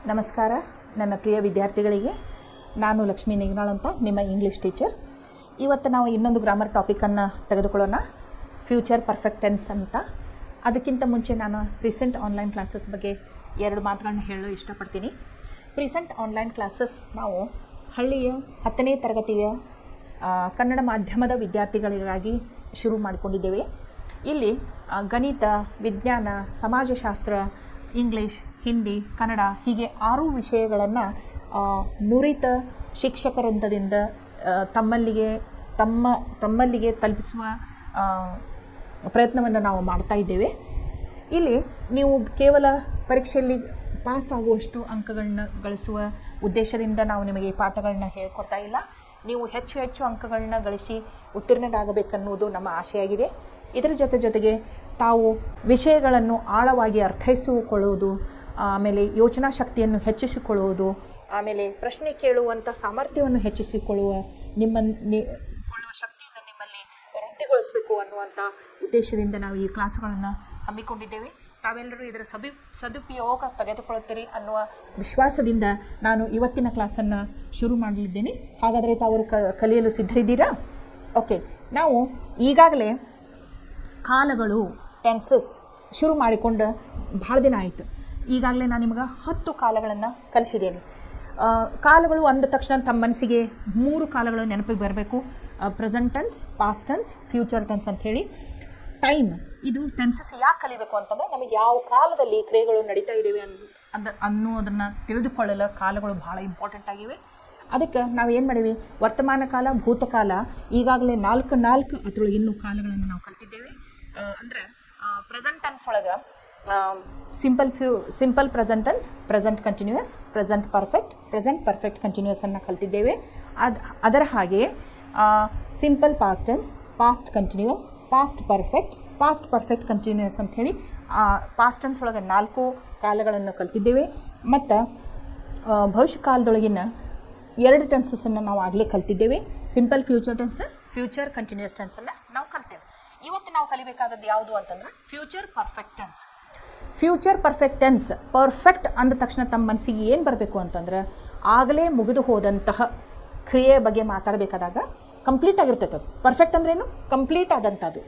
ನಮಸ್ಕಾರ ನನ್ನ ಪ್ರಿಯ ವಿದ್ಯಾರ್ಥಿಗಳಿಗೆ. ನಾನು ಲಕ್ಷ್ಮೀ ನಿಗ್ನಾಳ್ ಅಂತ, ನಿಮ್ಮ ಇಂಗ್ಲೀಷ್ ಟೀಚರ್. ಇವತ್ತು ನಾವು ಇನ್ನೊಂದು ಗ್ರಾಮರ್ ಟಾಪಿಕನ್ನು ತೆಗೆದುಕೊಳ್ಳೋಣ, ಫ್ಯೂಚರ್ ಪರ್ಫೆಕ್ಟ್ ಟೆನ್ಸ್ ಅಂತ. ಅದಕ್ಕಿಂತ ಮುಂಚೆ ನಾನು ಪ್ರೀಸೆಂಟ್ ಆನ್ಲೈನ್ ಕ್ಲಾಸಸ್ ಬಗ್ಗೆ ಎರಡು ಮಾತುಗಳನ್ನ ಹೇಳಲು ಇಷ್ಟಪಡ್ತೀನಿ. ಪ್ರೀಸೆಂಟ್ ಆನ್ಲೈನ್ ಕ್ಲಾಸಸ್ ನಾವು ಹಳ್ಳಿಯ 10ನೇ ತರಗತಿಯ ಕನ್ನಡ ಮಾಧ್ಯಮದ ವಿದ್ಯಾರ್ಥಿಗಳಿಗಾಗಿ ಶುರು ಮಾಡಿಕೊಂಡಿದ್ದೇವೆ. ಇಲ್ಲಿ ಗಣಿತ, ವಿಜ್ಞಾನ, ಸಮಾಜಶಾಸ್ತ್ರ, ಇಂಗ್ಲೀಷ್, ಹಿಂದಿ, ಕನ್ನಡ ಹೀಗೆ 6 ವಿಷಯಗಳನ್ನು ನುರಿತ ಶಿಕ್ಷಕವೃಂದದಿಂದ ತಮ್ಮಲ್ಲಿಗೆ ತಲುಪಿಸುವ ಪ್ರಯತ್ನವನ್ನು ನಾವು ಮಾಡ್ತಾ ಇದ್ದೇವೆ. ಇಲ್ಲಿ ನೀವು ಕೇವಲ ಪರೀಕ್ಷೆಯಲ್ಲಿ ಪಾಸ್ ಆಗುವಷ್ಟು ಅಂಕಗಳನ್ನ ಗಳಿಸುವ ಉದ್ದೇಶದಿಂದ ನಾವು ನಿಮಗೆ ಈ ಪಾಠಗಳನ್ನ ಹೇಳ್ಕೊಡ್ತಾ ಇಲ್ಲ. ನೀವು ಹೆಚ್ಚು ಹೆಚ್ಚು ಅಂಕಗಳನ್ನ ಗಳಿಸಿ ಉತ್ತೀರ್ಣರಾಗಬೇಕನ್ನುವುದು ನಮ್ಮ ಆಶೆಯಾಗಿದೆ. ಇದರ ಜೊತೆಗೆ ತಾವು ವಿಷಯಗಳನ್ನು ಆಳವಾಗಿ ಅರ್ಥೈಸಿಕೊಳ್ಳುವುದು, ಆಮೇಲೆ ಯೋಚನಾ ಶಕ್ತಿಯನ್ನು ಹೆಚ್ಚಿಸಿಕೊಳ್ಳುವುದು, ಆಮೇಲೆ ಪ್ರಶ್ನೆ ಕೇಳುವಂಥ ಸಾಮರ್ಥ್ಯವನ್ನು ಹೆಚ್ಚಿಸಿಕೊಳ್ಳುವ ಶಕ್ತಿಯನ್ನು ನಿಮ್ಮಲ್ಲಿ ವೃದ್ಧಿಗೊಳಿಸಬೇಕು ಅನ್ನುವಂಥ ಉದ್ದೇಶದಿಂದ ನಾವು ಈ ಕ್ಲಾಸ್ಗಳನ್ನು ಹಮ್ಮಿಕೊಂಡಿದ್ದೇವೆ. ತಾವೆಲ್ಲರೂ ಇದರ ಸದುಪಯೋಗ ತೆಗೆದುಕೊಳ್ಳುತ್ತೀರಿ ಅನ್ನುವ ವಿಶ್ವಾಸದಿಂದ ನಾನು ಇವತ್ತಿನ ಕ್ಲಾಸನ್ನು ಶುರು ಮಾಡಲಿದ್ದೇನೆ. ಹಾಗಾದರೆ ತಾವು ಕಲಿಯಲು ಸಿದ್ಧರಿದ್ದೀರಾ? ಓಕೆ, ನಾವು ಈಗಾಗಲೇ ಕಾಲಗಳು, ಟೆನ್ಸಸ್ ಶುರು ಮಾಡಿಕೊಂಡು ಭಾಳ ದಿನ ಆಯಿತು. ಈಗಾಗಲೇ ನಾನು ನಿಮಗೆ 10 ಕಾಲಗಳನ್ನು ಕಲಿಸಿದ್ದೇನೆ. ಕಾಲಗಳು ಅಂದ ತಕ್ಷಣ ತಮ್ಮ ಮನಸ್ಸಿಗೆ 3 ಕಾಲಗಳು ನೆನಪಿಗೆ ಬರಬೇಕು: present tense, past tense, future tense ಅಂಥೇಳಿ. ಟೈಮ್, ಇದು ಟೆನ್ಸಸ್ ಯಾಕೆ ಕಲಿಬೇಕು ಅಂತಂದರೆ ನಮಗೆ ಯಾವ ಕಾಲದಲ್ಲಿ ಕ್ರಿಯೆಗಳು ನಡೀತಾ ಇದ್ದೇವೆ ಅನ್ನೋದನ್ನು ತಿಳಿದುಕೊಳ್ಳಲು ಕಾಲಗಳು ಭಾಳ ಇಂಪಾರ್ಟೆಂಟ್ ಆಗಿವೆ. ಅದಕ್ಕೆ ನಾವು ಏನು ಮಾಡೀವಿ, ವರ್ತಮಾನ ಕಾಲ, ಭೂತಕಾಲ, ಈಗಾಗಲೇ 4 ಅದರೊಳಗೆ ಇನ್ನೂ ಕಾಲಗಳನ್ನು ನಾವು ಕಲ್ತಿದ್ದೇವೆ. ಅಂದರೆ ಪ್ರೆಸೆಂಟ್ ಟೆನ್ಸ್ ಒಳಗೆ simple present tense, present continuous, present perfect continuous ಅನ್ನು ಕಲ್ತಿದ್ದೇವೆ. ಅದರ ಹಾಗೆ simple past tense, past continuous, past perfect continuous ಅಂಥೇಳಿ ಪಾಸ್ಟ್ ಟೆನ್ಸ್ ಒಳಗೆ 4 ಕಾಲಗಳನ್ನು ಕಲ್ತಿದ್ದೇವೆ. ಮತ್ತು ಭವಿಷ್ಯ ಕಾಲದೊಳಗಿನ 2 ಟೆನ್ಸಸ್ಸನ್ನು ನಾವು ಆಗಲೇ ಕಲ್ತಿದ್ದೇವೆ. Simple future tense, future continuous tension ನಾವು ಕಲ್ತೇವೆ. ಇವತ್ತು ನಾವು ಕಲಿಬೇಕಾದದ್ದು ಯಾವುದು ಅಂತಂದ್ರೆ future perfect tense. Future perfect tense, perfect ಅಂದ ತಕ್ಷಣ ತಮ್ಮ ಮನಸ್ಸಿಗೆ ಏನು ಬರಬೇಕು ಅಂತಂದ್ರೆ ಆಗಲೇ ಮುಗಿದು ಹೋದಂತಹ ಕ್ರಿಯೆ ಬಗ್ಗೆ ಮಾತಾಡಬೇಕಾದಾಗ ಕಂಪ್ಲೀಟ್ ಆಗಿರ್ತೈತೆ. ಅದು ಪರ್ಫೆಕ್ಟ್ ಅಂದ್ರೇನು? ಕಂಪ್ಲೀಟ್ ಆದಂಥದ್ದು.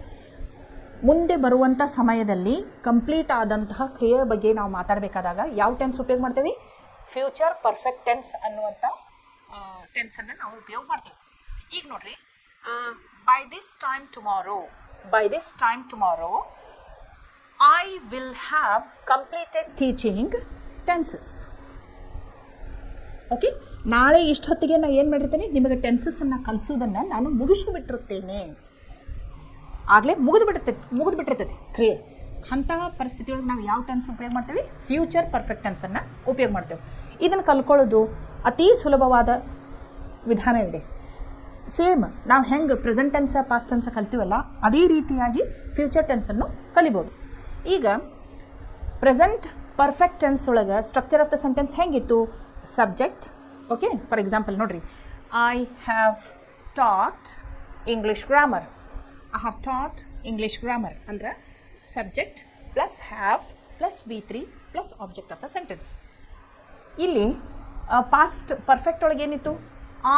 ಮುಂದೆ ಬರುವಂಥ ಸಮಯದಲ್ಲಿ ಕಂಪ್ಲೀಟ್ ಆದಂತಹ ಕ್ರಿಯೆ ಬಗ್ಗೆ ನಾವು ಮಾತಾಡಬೇಕಾದಾಗ ಯಾವ ಟೆನ್ಸ್ ಉಪಯೋಗ ಮಾಡ್ತೇವೆ? ಫ್ಯೂಚರ್ ಪರ್ಫೆಕ್ಟ್ ಟೆನ್ಸ್ ಅನ್ನುವಂಥ ಟೆನ್ಸನ್ನು ನಾವು ಉಪಯೋಗ ಮಾಡ್ತೇವೆ. ಈಗ ನೋಡ್ರಿ, by this time tomorrow I will have completed teaching tenses. Okay, ನಾಳೆ ಇಷ್ಟೊತ್ತಿಗೆ ನಾನು ಏನು ಮಾಡಿರ್ತೇನೆ, ನಿಮಗೆ ಟೆನ್ಸಸ್ಸನ್ನು ಕಲಿಸೋದನ್ನು ನಾನು ಮುಗಿಸಿಬಿಟ್ಟಿರುತ್ತೇನೆ. ಆಗಲೇ ಮುಗಿದು ಬಿಟ್ಟಿರ್ತೈತಿ ಕ್ರಿಯೆ. ಅಂತಹ ಪರಿಸ್ಥಿತಿಯೊಳಗೆ ನಾವು ಯಾವ ಟೆನ್ಸ್ ಉಪಯೋಗ ಮಾಡ್ತೇವೆ? ಫ್ಯೂಚರ್ ಪರ್ಫೆಕ್ಟ್ ಟೆನ್ಸನ್ನು ಉಪಯೋಗ ಮಾಡ್ತೇವೆ. ಇದನ್ನು ಕಲ್ಕೊಳ್ಳೋದು ಅತೀ ಸುಲಭವಾದ ವಿಧಾನ ಇದೆ. ಸೇಮ್ ನಾವು ಹೆಂಗೆ ಪ್ರೆಸೆಂಟ್ ಟೆನ್ಸ್, ಪಾಸ್ಟ್ ಟೆನ್ಸ್ ಕಲ್ತೀವಲ್ಲ, ಅದೇ ರೀತಿಯಾಗಿ ಫ್ಯೂಚರ್ ಟೆನ್ಸನ್ನು ಕಲಿಬೋದು. ಈಗ ಪ್ರೆಸೆಂಟ್ ಪರ್ಫೆಕ್ಟ್ ಟೆನ್ಸ್ ಒಳಗೆ ಸ್ಟ್ರಕ್ಚರ್ ಆಫ್ ದ ಸೆಂಟೆನ್ಸ್ ಹೆಂಗಿತ್ತು? ಸಬ್ಜೆಕ್ಟ್. ಓಕೆ, ಫಾರ್ ಎಕ್ಸಾಂಪಲ್ ನೋಡ್ರಿ, I have taught English grammar. ಅಂದ್ರೆ subject plus have plus V3 plus object of the sentence. ಇಲ್ಲಿ ಪಾಸ್ಟ್ ಪರ್ಫೆಕ್ಟ್ ಒಳಗೆ ಏನಿತ್ತು?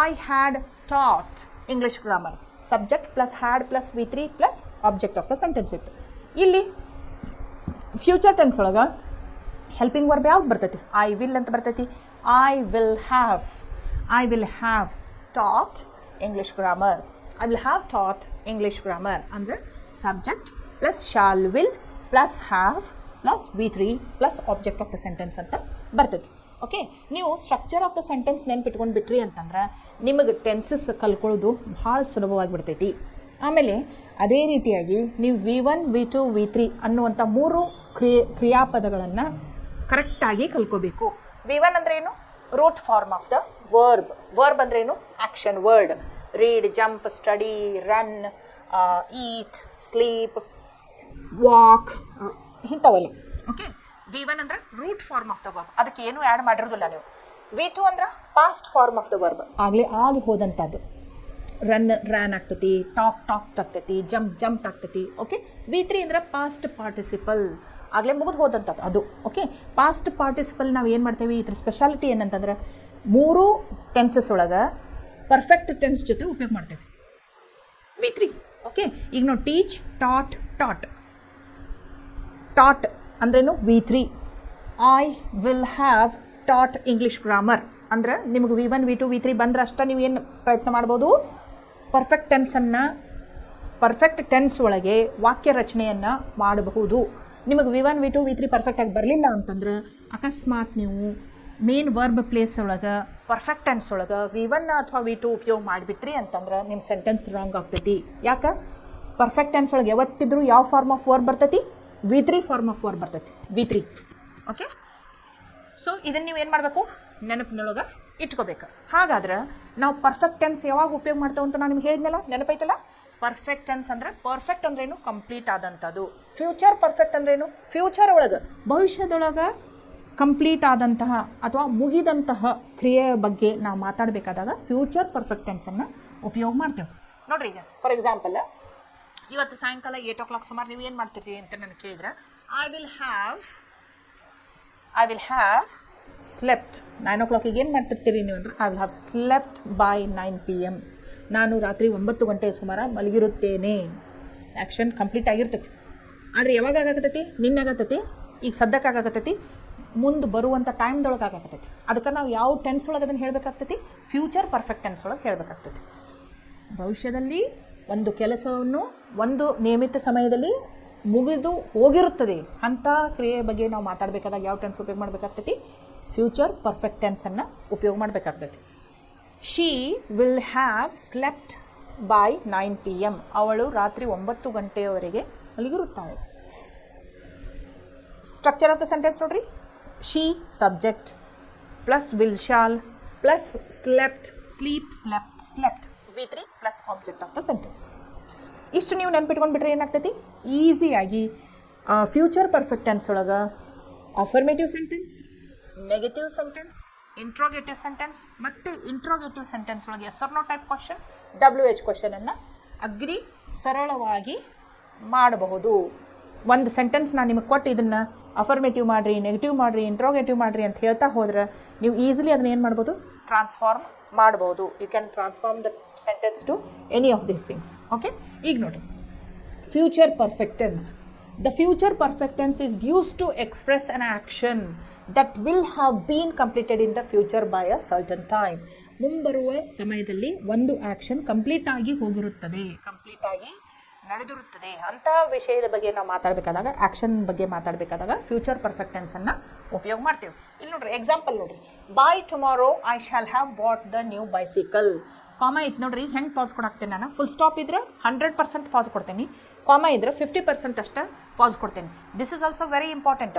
I had taught English grammar. Subject plus had plus V3 plus object of the sentence ಇತ್ತು. ಇಲ್ಲಿ future tense ಒಳಗೆ helping verb ಯಾವ್ದು ಬರ್ತೈತಿ? I will ಅಂತ ಬರ್ತೈತಿ. I will have taught English grammar. ಅಂದರೆ subject plus shall will plus have plus V3 plus object of the sentence ಅಂತ ಬರ್ತೈತಿ. ಓಕೆ, ನೀವು ಸ್ಟ್ರಕ್ಚರ್ ಆಫ್ ದ ಸೆಂಟೆನ್ಸ್ ನೆನ್ಪಿಟ್ಕೊಂಡು ಬಿಟ್ರಿ ಅಂತಂದ್ರೆ ನಿಮಗೆ ಟೆನ್ಸಸ್ ಕಲ್ಕೊಳ್ಳೋದು ಭಾಳ ಸುಲಭವಾಗಿ ಬಿಡ್ತೈತಿ. ಆಮೇಲೆ ಅದೇ ರೀತಿಯಾಗಿ ನೀವು V1, V2, V3 ಅನ್ನುವಂಥ 3 ಕ್ರಿಯಾಪದಗಳನ್ನು ಕರೆಕ್ಟಾಗಿ ಕಲ್ಕೋಬೇಕು. V1 ಅಂದ್ರೇನು? Root form of the verb ಅಂದ್ರೇನು? Action word. Read, jump, study, run, eat, sleep, walk, ಇಂಥವೆಲ್ಲ. ಓಕೆ, V1 ಅಂದ್ರೆ root form of the verb, ಅದಕ್ಕೆ ಏನು ಆ್ಯಡ್ ಮಾಡಿರೋದಿಲ್ಲ ನೀವು. V2 ಅಂದ್ರೆ past form of the verb, ಆಗಲೇ ಆಗಿ ಹೋದಂಥದ್ದು. ರನ್ ಆಗ್ತೈತಿ, ಟಾಕ್ ಆಗ್ತೈತಿ, ಜಂಪ್ ಆಗ್ತೈತಿ. ಓಕೆ, V3 ಅಂದ್ರೆ ಪಾಸ್ಟ್ ಪಾರ್ಟಿಸಿಪಲ್, ಆಗಲೇ ಮುಗಿದು ಹೋದಂಥದ್ದು ಅದು. ಓಕೆ, ಪಾಸ್ಟ್ ಪಾರ್ಟಿಸಿಪಲ್ ನಾವು ಏನು ಮಾಡ್ತೇವೆ, ಇದ್ರ ಸ್ಪೆಷಾಲಿಟಿ ಏನಂತಂದ್ರೆ 3 ಟೆನ್ಸಸ್ ಒಳಗೆ ಪರ್ಫೆಕ್ಟ್ ಟೆನ್ಸ್ ಜೊತೆ ಉಪಯೋಗ ಮಾಡ್ತೇವೆ V3. ಓಕೆ, ಈಗ ನಾವು ಟೀಚ್, ಟಾಟ್, ಟಾಟ್. ಟಾಟ್ ಅಂದ್ರೇನು V3. I will have taught English grammar ಅಂದ್ರೆ ನಿಮಗೆ V1 V2 V3 ಬಂದ್ರೆ ಅಷ್ಟೇ ನೀವು ಏನು ಪ್ರಯತ್ನ ಮಾಡ್ಬೋದು, ಪರ್ಫೆಕ್ಟ್ ಟೆನ್ಸನ್ನು ಪರ್ಫೆಕ್ಟ್ ಟೆನ್ಸ್ ಒಳಗೆ ವಾಕ್ಯ ರಚನೆಯನ್ನು ಮಾಡಬಹುದು. ನಿಮಗೆ V1 V2 V3 ಪರ್ಫೆಕ್ಟಾಗಿ ಬರಲಿಲ್ಲ ಅಂತಂದ್ರೆ ಅಕಸ್ಮಾತ್ ನೀವು ಮೇನ್ ವರ್ಬ್ ಪ್ಲೇಸ್ ಒಳಗೆ ಪರ್ಫೆಕ್ಟ್ ಟೆನ್ಸ್ ಒಳಗೆ V1 ಅಥವಾ V2 ಉಪಯೋಗ ಮಾಡಿಬಿಟ್ರಿ ಅಂತಂದ್ರೆ ನಿಮ್ಮ ಸೆಂಟೆನ್ಸ್ ರಾಂಗ್ ಆಗ್ತೈತಿ. ಯಾಕೆ? ಪರ್ಫೆಕ್ಟ್ ಟೆನ್ಸ್ ಒಳಗೆ ಯಾವತ್ತಿದ್ರೂ ಯಾವ ಫಾರ್ಮ್ ಆಫ್ ವರ್ಬ್ ಬರ್ತೈತಿ? V3 ಫಾರ್ಮ್ ಆಫ್ ವರ್ಬ್ ಬರ್ತೈತಿ, V3. ಓಕೆ, ಸೊ ಇದನ್ನು ನೀವು ಏನು ಮಾಡಬೇಕು, ನೆನಪಿನೊಳಗೆ ಇಟ್ಕೋಬೇಕು. ಹಾಗಾದ್ರೆ ನಾವು ಪರ್ಫೆಕ್ಟ್ ಟೆನ್ಸ್ ಯಾವಾಗ ಉಪಯೋಗ ಮಾಡ್ತೇವೆ ಅಂತ ನಾನು ನಿಮ್ಗೆ ಹೇಳಿದ್ನಲ್ಲ, ನೆನಪೈತಲ್ಲ? ಪರ್ಫೆಕ್ಟ್ ಟೆನ್ಸ್ ಅಂದರೆ ಪರ್ಫೆಕ್ಟ್ ಅಂದ್ರೇನು? ಕಂಪ್ಲೀಟ್ ಆದಂಥದ್ದು. ಫ್ಯೂಚರ್ ಪರ್ಫೆಕ್ಟ್ ಅಂದ್ರೇನು? ಫ್ಯೂಚರ್ ಒಳಗೆ, ಭವಿಷ್ಯದೊಳಗೆ ಕಂಪ್ಲೀಟ್ ಆದಂತಹ ಅಥವಾ ಮುಗಿದಂತಹ ಕ್ರಿಯೆಯ ಬಗ್ಗೆ ನಾವು ಮಾತಾಡಬೇಕಾದಾಗ ಫ್ಯೂಚರ್ ಪರ್ಫೆಕ್ಟ್ ಟೆನ್ಸನ್ನು ಉಪಯೋಗ ಮಾಡ್ತೇವೆ. ನೋಡ್ರಿ, ಈಗ ಫಾರ್ ಎಕ್ಸಾಂಪಲ್ ಇವತ್ತು ಸಾಯಂಕಾಲ 8 o'clock ಸುಮಾರು ನೀವು ಏನು ಮಾಡ್ತಿರ್ತೀವಿ ಅಂತ ನನಗೆ ಕೇಳಿದ್ರೆ, I will have slept. 9 o'clock ಏನು ಮಾಡ್ತಿರ್ತೀರಿ ನೀವು ಅಂದ್ರೆ, I will have slept by 9 PM. ನಾನು ರಾತ್ರಿ 9 ಗಂಟೆ ಸುಮಾರು ಮಲಗಿರುತ್ತೇನೆ. ಆ್ಯಕ್ಷನ್ ಕಂಪ್ಲೀಟ್ ಆಗಿರ್ತೈತಿ. ಆದರೆ ಯಾವಾಗ ಆಗಾಕತ್ತೈತಿ? ನಿನ್ನೆ ಆಗತ್ತೈತಿ, ಈಗ ಸದ್ಯಕ್ಕೆ ಆಗಾಕತ್ತೈತಿ, ಮುಂದೆ ಬರುವಂಥ ಟೈಮ್ದೊಳಗೆ ಆಗಾಕತ್ತೈತಿ. ಅದಕ್ಕೆ ನಾವು ಯಾವ ಟೆನ್ಸ್ ಒಳಗೆ ಅದನ್ನು ಹೇಳಬೇಕಾಗ್ತೈತಿ? ಫ್ಯೂಚರ್ ಪರ್ಫೆಕ್ಟ್ ಟೆನ್ಸ್ ಒಳಗೆ ಹೇಳಬೇಕಾಗ್ತೈತಿ. ಭವಿಷ್ಯದಲ್ಲಿ ಒಂದು ಕೆಲಸವನ್ನು ಒಂದು ನಿಯಮಿತ ಸಮಯದಲ್ಲಿ ಮುಗಿದು ಹೋಗಿರುತ್ತದೆ ಅಂಥ ಕ್ರಿಯೆಯ ಬಗ್ಗೆ ನಾವು ಮಾತಾಡಬೇಕಾದಾಗ ಯಾವ ಟೆನ್ಸ್ ಉಪಯೋಗ ಮಾಡಬೇಕಾಗ್ತೈತಿ? ಫ್ಯೂಚರ್ ಪರ್ಫೆಕ್ಟ್ ಟೆನ್ಸನ್ನು ಉಪಯೋಗ ಮಾಡಬೇಕಾಗ್ತೈತಿ. She will have slept by 9 PM. ಅವಳು ರಾತ್ರಿ 9 ಗಂಟೆಯವರೆಗೆ ಮಲಗಿರುತ್ತಾಳೆ. ಸ್ಟ್ರಕ್ಚರ್ ಆಫ್ ದ ಸೆಂಟೆನ್ಸ್ ನೋಡ್ರಿ, she subject plus will shall plus slept, slept V3 plus object of the sentence. ಇಷ್ಟು ನೀವು ನೆನ್ಪಿಟ್ಕೊಂಡ್ಬಿಟ್ರೆ ಏನಾಗ್ತೈತಿ? ಈಸಿಯಾಗಿ ಫ್ಯೂಚರ್ ಪರ್ಫೆಕ್ಟ್ ಟೆನ್ಸ್ ಒಳಗೆ affirmative sentence, negative sentence, interrogative sentence ಮತ್ತು ಇಂಟ್ರೋಗೇಟಿವ್ ಸೆಂಟೆನ್ಸ್ ಒಳಗೆ yes or no type question, WH ಕ್ವಶನನ್ನು ಅಗ್ರಿ ಸರಳವಾಗಿ ಮಾಡಬಹುದು. ಒಂದು ಸೆಂಟೆನ್ಸ್ ನಾನು ನಿಮಗೆ ಕೊಟ್ಟು ಇದನ್ನು ಅಫರ್ಮೇಟಿವ್ ಮಾಡಿರಿ, ನೆಗೆಟಿವ್ ಮಾಡಿರಿ, ಇಂಟ್ರೋಗೇಟಿವ್ ಮಾಡಿರಿ ಅಂತ ಹೇಳ್ತಾ ಹೋದ್ರೆ ನೀವು ಈಸಿಲಿ ಅದನ್ನ ಏನು ಮಾಡ್ಬೋದು? ಟ್ರಾನ್ಸ್ಫಾರ್ಮ್ ಮಾಡ್ಬೋದು. You can transform the sentence to any of these things. Okay, ಈಗ ನೋಡಿ, future perfect tense. The future perfect tense is used to express an action that will have been completed in the future by a certain time. ಮುಂಬರುವ ಸಮಯದಲ್ಲಿ ಒಂದು action complete ಆಗಿ ಹೋಗಿರುತ್ತದೆ, complete ಆಗಿ ನಡೆದಿರುತ್ತದೆ. ಅಂಥ ವಿಷಯದ ಬಗ್ಗೆ ನಾವು ಮಾತಾಡಬೇಕಾದಾಗ, ಆ್ಯಕ್ಷನ್ ಬಗ್ಗೆ ಮಾತಾಡಬೇಕಾದಾಗ ಫ್ಯೂಚರ್ ಪರ್ಫೆಕ್ಟ್ ಟೆನ್ಸನ್ನು ಉಪಯೋಗ ಮಾಡ್ತೀವಿ. ಇಲ್ಲಿ ನೋಡ್ರಿ, ಎಕ್ಸಾಂಪಲ್ ನೋಡ್ರಿ, by tomorrow I shall have bought the new bicycle. ಕಾಮ ಇತ್ತು ನೋಡ್ರಿ, ಹೆಂಗೆ ಪಾಸ್ ಕೊಡಾಕ್ತೇನೆ ನಾನು? ಫುಲ್ ಸ್ಟಾಪ್ ಇದ್ರೆ 100% ಪಾಸ್ ಕೊಡ್ತೇನೆ, ಕಾಮ ಇದ್ರೆ 50% ಅಷ್ಟೇ ಪಾಸ್ ಕೊಡ್ತೇನೆ. This is also very important.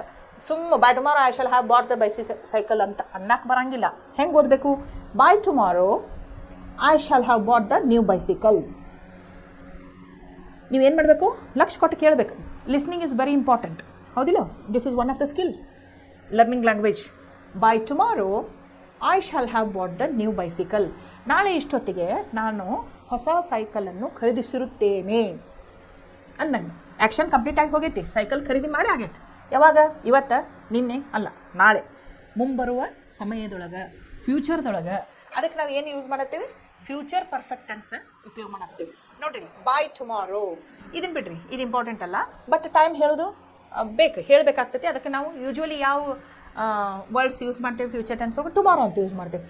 By tomorrow I shall have bought the bicycle ಅಂತ ಅನ್ನಕ್ಕೆ ಬರಂಗಿಲ್ಲ. ಹೆಂಗೆ ಓದಬೇಕು? By tomorrow I shall have bought the new bicycle. ನೀವೇನು ಮಾಡಬೇಕು? ಲಕ್ಷ ಕೊಟ್ಟು ಕೇಳಬೇಕು. ಲಿಸ್ನಿಂಗ್ ಇಸ್ ವೆರಿ ಇಂಪಾರ್ಟೆಂಟ್, ಹೌದಿಲ್ಲ? This is one of the skill learning language. By tomorrow I shall have bought the new bicycle. ನಾಳೆ ಇಷ್ಟೊತ್ತಿಗೆ ನಾನು ಹೊಸ ಸೈಕಲನ್ನು ಖರೀದಿಸಿರುತ್ತೇನೆ ಅನ್ನಂಗೆ. ಆ್ಯಕ್ಷನ್ ಕಂಪ್ಲೀಟ್ ಆಗಿ ಹೋಗೈತಿ, ಸೈಕಲ್ ಖರೀದಿ ಮಾಡಿ ಆಗೈತಿ. ಯಾವಾಗ? ಇವತ್ತು, ನಿನ್ನೆ ಅಲ್ಲ, ನಾಳೆ, ಮುಂಬರುವ ಸಮಯದೊಳಗೆ, ಫ್ಯೂಚರ್ದೊಳಗೆ. ಅದಕ್ಕೆ ನಾವು ಏನು ಯೂಸ್ ಮಾಡತ್ತೀವಿ? ಫ್ಯೂಚರ್ ಪರ್ಫೆಕ್ಟ್ ಟೆನ್ಸ್ ಉಪಯೋಗ ಮಾಡತ್ತೀವಿ. ನೋಡ್ರಿ, ಬೈ ಟುಮಾರೋ ಇದನ್ನು ಬಿಡ್ರಿ, ಇದು ಇಂಪಾರ್ಟೆಂಟ್ ಅಲ್ಲ, ಬಟ್ ಟೈಮ್ ಹೇಳೋದು ಬೇಕು, ಹೇಳಬೇಕಾಗ್ತೈತಿ. ಅದಕ್ಕೆ ನಾವು ಯೂಶ್ವಲಿ ಯಾವ ವರ್ಡ್ಸ್ ಯೂಸ್ ಮಾಡ್ತೇವೆ ಫ್ಯೂಚರ್ ಟೆನ್ಸ್ ಒಳಗೆ? ಟುಮಾರೋ ಅಂತ ಯೂಸ್ ಮಾಡ್ತೇವೆ.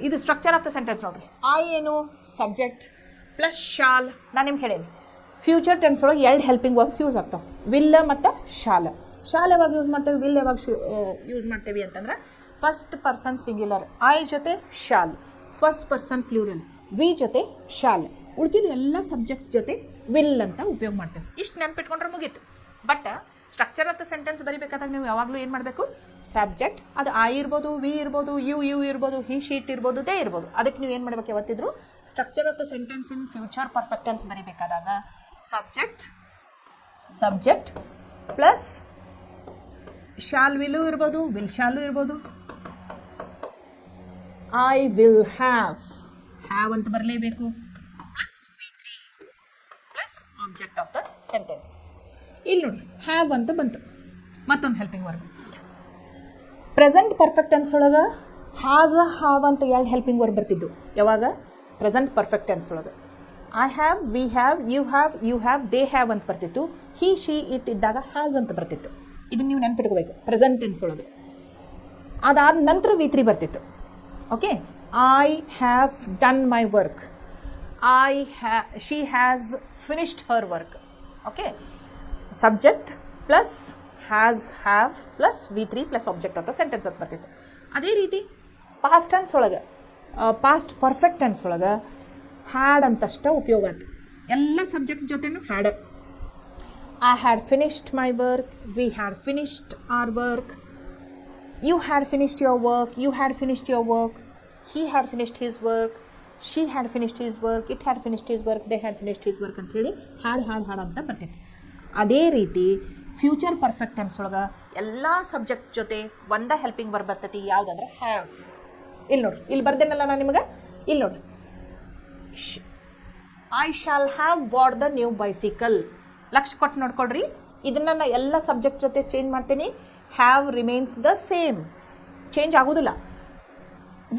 ಇದು ಸ್ಟ್ರಕ್ಚರ್ ಆಫ್ ದ ಸೆಂಟೆನ್ಸ್ ನೋಡ್ರಿ. ಐ ಏನು? Subject plus shall. ನಾನು ನಿಮ್ಗೆ ಹೇಳೇನಿ, ಫ್ಯೂಚರ್ ಟೆನ್ಸ್ ಒಳಗೆ 2 ಹೆಲ್ಪಿಂಗ್ ವರ್ಬ್ಸ್ ಯೂಸ್ ಆಗ್ತಾವೆ, ವಿಲ್ ಮತ್ತು ಶಾಲ್. ಶಾಲ್ ಯಾವಾಗ ಯೂಸ್ ಮಾಡ್ತೇವೆ, ವಿಲ್ ಯಾವಾಗ ಯೂಸ್ ಮಾಡ್ತೇವೆ ಅಂತಂದ್ರೆ ಫಸ್ಟ್ ಪರ್ಸನ್ ಸಿಂಗ್ಯುಲರ್ ಐ ಜೊತೆ shall, first person plural we ಜೊತೆ ಶಾಲ್, ಉಳ್ಕಿದ ಎಲ್ಲ ಸಬ್ಜೆಕ್ಟ್ ಜೊತೆ ವಿಲ್ ಅಂತ ಉಪಯೋಗ ಮಾಡ್ತೇವೆ. ಇಷ್ಟು ನೆನ್ಪಿಟ್ಕೊಂಡ್ರೆ ಮುಗೀತು. But structure of the sentence ಬರಿಬೇಕಾದಾಗ ನೀವು ಯಾವಾಗಲೂ ಏನು ಮಾಡಬೇಕು? ಸಬ್ಜೆಕ್ಟ್, ಅದು ಐ ಇರ್ಬೋದು, ವಿ ಇರ್ಬೋದು, ಯು ಇರ್ಬೋದು, ಹಿ ಶೀಟ್ ಇರ್ಬೋದು, ದೇ ಇರ್ಬೋದು. ಅದಕ್ಕೆ ನೀವು ಏನು ಮಾಡಬೇಕು? ಯಾವತ್ತಿದ್ರು structure of the sentence in future perfect tense ಬರಿಬೇಕಾದಾಗ ಸಬ್ಜೆಕ್ಟ್ ಪ್ಲಸ್ ಶಾಲ್ ವಿಲು ಇರ್ಬೋದು, ವಿಲ್ ಶಾಲು ಇರ್ಬೋದು. ಐ ವಿಲ್ ಹ್ಯಾವ್ ಅಂತ ಬರಲೇಬೇಕು, plus V3 plus object of the sentence. ಇಲ್ಲಿ ನೋಡಿರಿ ಹ್ಯಾವ್ ಅಂತ ಬಂತು, ಮತ್ತೊಂದು helping verb. Present perfect tense ಒಳಗೆ ಹ್ಯಾಸ್ ಹ್ಯಾವ್ ಅಂತ ಎರಡು ಹೆಲ್ಪಿಂಗ್ ವರ್ಬ್ ಬರ್ತಿದ್ದು. ಯಾವಾಗ? ಪ್ರೆಸೆಂಟ್ ಪರ್ಫೆಕ್ಟ್ ಟೆನ್ಸ್ ಒಳಗೆ I have, we have, you have, they have ಅಂತ ಬರ್ತಿತ್ತು. ಹಿ, ಶಿ, ಇಟ್ ಇದ್ದಾಗ ಹ್ಯಾಸ್ ಅಂತ ಬರ್ತಿತ್ತು. ಇದನ್ನು ನೀವು ನೆನ್ಪಿಟ್ಕೋಬೇಕು ಪ್ರೆಸೆಂಟ್ ಟೆನ್ಸ್ ಒಳಗೆ. ಅದಾದ ನಂತರ V3 ಬರ್ತಿತ್ತು. Okay, I have done my work, she has finished her work. Okay, subject plus has have plus V3 plus object of the sentence ಅಂತ ಬರ್ತಿತ್ತು. ಅದೇ ರೀತಿ ಪಾಸ್ಟ್ ಟೆನ್ಸ್ ಒಳಗೆ, ಪಾಸ್ಟ್ ಪರ್ಫೆಕ್ಟ್ ಟೆನ್ಸ್ ಒಳಗೆ ಹ್ಯಾಡ್ ಅಂತಷ್ಟ ಉಪಯೋಗ ಆಯ್ತು. ಎಲ್ಲ ಸಬ್ಜೆಕ್ಟ್ ಜೊತೆನೂ had. I had finished my work, we had finished our work, you had finished your work, you had finished your work, he had finished his work, she had finished his work, it had finished his work, they had finished his work ಅಂತ ಹೇಳಿ had ಅಂತ ಬರ್ತೈತಿ. ಅದೇ ರೀತಿ future perfect tense ಒಳಗೆ ಎಲ್ಲ subject ಜೊತೆ ಒಂದ ಹೆಲ್ಪಿಂಗ್ ವರ್ಬ್ ಬರ್ತೈತಿ. ಯಾವುದಂದ್ರೆ ಹ್ಯಾವ್. ಇಲ್ಲಿ ನೋಡ್ರಿ, ಇಲ್ಲಿ ಬರ್ದೇನಲ್ಲ ನಾನು ನಿಮಗೆ, ಇಲ್ಲಿ ನೋಡ್ರಿ, I shall have bought the new bicycle. Lakh ಕೊಟ್ಟು ನೋಡ್ಕೊಳ್ರಿ, ಇದನ್ನು ನಾನು ಎಲ್ಲ ಸಬ್ಜೆಕ್ಟ್ ಜೊತೆ ಚೇಂಜ್ ಮಾಡ್ತೀನಿ. Have remains the same, change ಆಗೋದಿಲ್ಲ.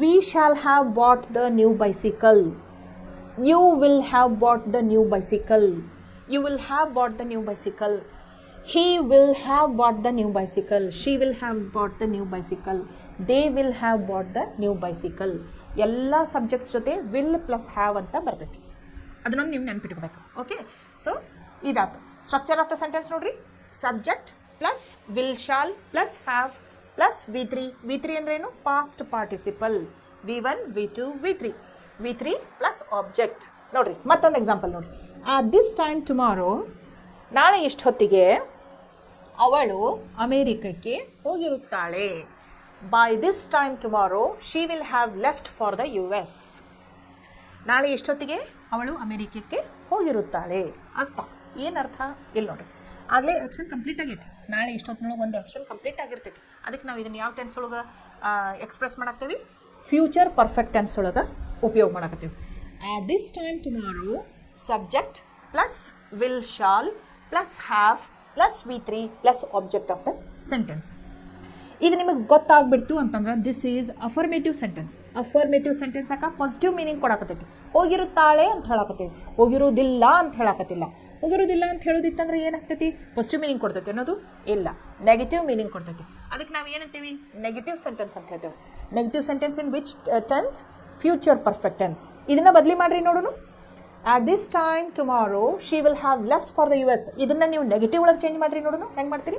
We shall have bought the new bicycle. You will have bought the new bicycle. You will have bought the new bicycle. He will have bought the new bicycle. She will have bought the new bicycle. They will have bought the new bicycle. ಎಲ್ಲ subject ಜೊತೆ will plus have ಅಂತ ಬರ್ತೈತಿ. ಅದನ್ನೊಂದು ನೀವು ನೆನ್ಪಿಟ್ಕೋಬೇಕು. Okay, so ಇದಾಯ್ತು structure of the sentence. ನೋಡ್ರಿ, subject plus will shall plus have plus V3 ಅಂದ್ರೇನು? Past participle. V1, V2, V3 plus object. ನೋಡ್ರಿ, ಮತ್ತೊಂದು ಎಕ್ಸಾಂಪಲ್ ನೋಡ್ರಿ. ದಿಸ್ ಟೈಮ್ ಟುಮಾರೋ, ನಾಳೆ ಇಷ್ಟು ಹೊತ್ತಿಗೆ ಅವಳು ಅಮೇರಿಕಕ್ಕೆ ಹೋಗಿರುತ್ತಾಳೆ. By this time tomorrow she will have left for the US. ನಾಳೆ ಎಷ್ಟೊತ್ತಿಗೆ ಅವಳು ಅಮೇರಿಕಕ್ಕೆ ಹೋಗಿರುತ್ತಾಳೆ. ಅರ್ಥ ಏನರ್ಥ? ಇಲ್ಲಿ ನೋಡ್ರಿ, ಆಗಲೇ ಆ್ಯಕ್ಷನ್ ಕಂಪ್ಲೀಟ್ ಆಗೈತಿ. ನಾಳೆ ಇಷ್ಟೊತ್ತಿನೊಳಗೆ ಒಂದು ಆ್ಯಕ್ಷನ್ ಕಂಪ್ಲೀಟ್ ಆಗಿರ್ತೈತಿ. ಅದಕ್ಕೆ ನಾವು ಇದನ್ನು ಯಾವ ಟೆನ್ಸ್ ಒಳಗೆ ಎಕ್ಸ್ಪ್ರೆಸ್ ಮಾಡಾಕ್ತೀವಿ? ಫ್ಯೂಚರ್ ಪರ್ಫೆಕ್ಟ್ ಟೆನ್ಸ್ ಒಳಗೆ ಉಪಯೋಗ ಮಾಡಾಕತ್ತೀವಿ. This time tomorrow subject plus will shall plus have plus V3 plus object of the sentence. ಇದು ನಿಮಗೆ ಗೊತ್ತಾಗ್ಬಿಡ್ತು ಅಂತಂದ್ರೆ this is affirmative sentence. Affirmative sentence ಯಾಕೆ? ಪಾಸಿಟಿವ್ ಮೀನಿಂಗ್ ಕೊಡಾಕತ್ತೈತಿ. ಹೋಗಿರುತ್ತಾಳೆ ಅಂತ ಹೇಳಾಕತ್ತೀವಿ, ಹೋಗಿರೋದಿಲ್ಲ ಅಂತ ಹೇಳಾಕತ್ತಿಲ್ಲ. ಹೋಗಿರೋದಿಲ್ಲ ಅಂತ ಹೇಳೋದಿತ್ತಂದ್ರೆ ಏನಾಗ್ತೈತಿ? ಪಾಸಿಟಿವ್ ಮೀನಿಂಗ್ ಕೊಡ್ತೈತಿ ಅನ್ನೋದು ಇಲ್ಲ, ನೆಗೆಟಿವ್ ಮೀನಿಂಗ್ ಕೊಡ್ತೈತಿ. ಅದಕ್ಕೆ ನಾವು ಏನಂತೀವಿ? ನೆಗೆಟಿವ್ ಸೆಂಟೆನ್ಸ್ ಅಂತ ಹೇಳ್ತೇವೆ. Negative sentence in which tense? Future perfect tense. ಇದನ್ನು ಬದಲಿ ಮಾಡಿರಿ ನೋಡೋಣ. At this time tomorrow she will have left for the US. ಇದನ್ನು ನೀವು ನೆಗೆಟಿವ್ ಒಳಗೆ ಚೇಂಜ್ ಮಾಡಿರಿ ನೋಡೋಣ. ಹೆಂಗೆ ಮಾಡ್ತೀರಿ?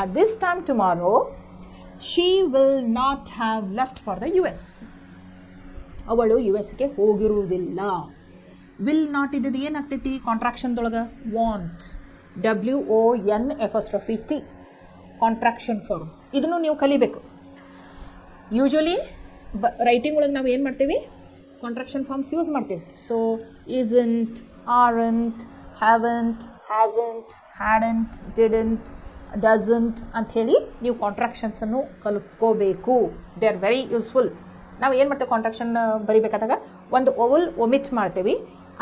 At this time tomorrow she will not have left for the US. ಅವಳು USಗೆ ಹೋಗಿರುವುದಿಲ್ಲ. ವಿಲ್ ನಾಟ್ ಇದ್ದದ್ದು ಏನಾಗ್ತೈತಿ? ಕಾಂಟ್ರಾಕ್ಷನ್ದೊಳಗೆ ವಾಂಟ್, WONT ಕಾಂಟ್ರಾಕ್ಷನ್ ಫಾರ್ಮ್. ಇದನ್ನು ನೀವು ಕಲಿಬೇಕು. ಯೂಶ್ವಲಿ ರೈಟಿಂಗ್ ಒಳಗೆ ನಾವು ಏನು ಮಾಡ್ತೀವಿ? ಕಾಂಟ್ರಾಕ್ಷನ್ ಫಾರ್ಮ್ಸ್ ಯೂಸ್ ಮಾಡ್ತೀವಿ. So isn't, aren't, haven't, hasn't, hadn't, didn't, doesn't ಅಂಥೇಳಿ ನೀವು ಕಾಂಟ್ರಾಕ್ಷನ್ಸನ್ನು ಕಲ್ತ್ಕೋಬೇಕು. They are very useful. ನಾವು ಏನು ಮಾಡ್ತೇವೆ? ಕಾಂಟ್ರಾಕ್ಷನ್ ಬರಿಬೇಕಾದಾಗ ಒಂದು ಓವಲ್ ಒಮಿಟ್ ಮಾಡ್ತೀವಿ,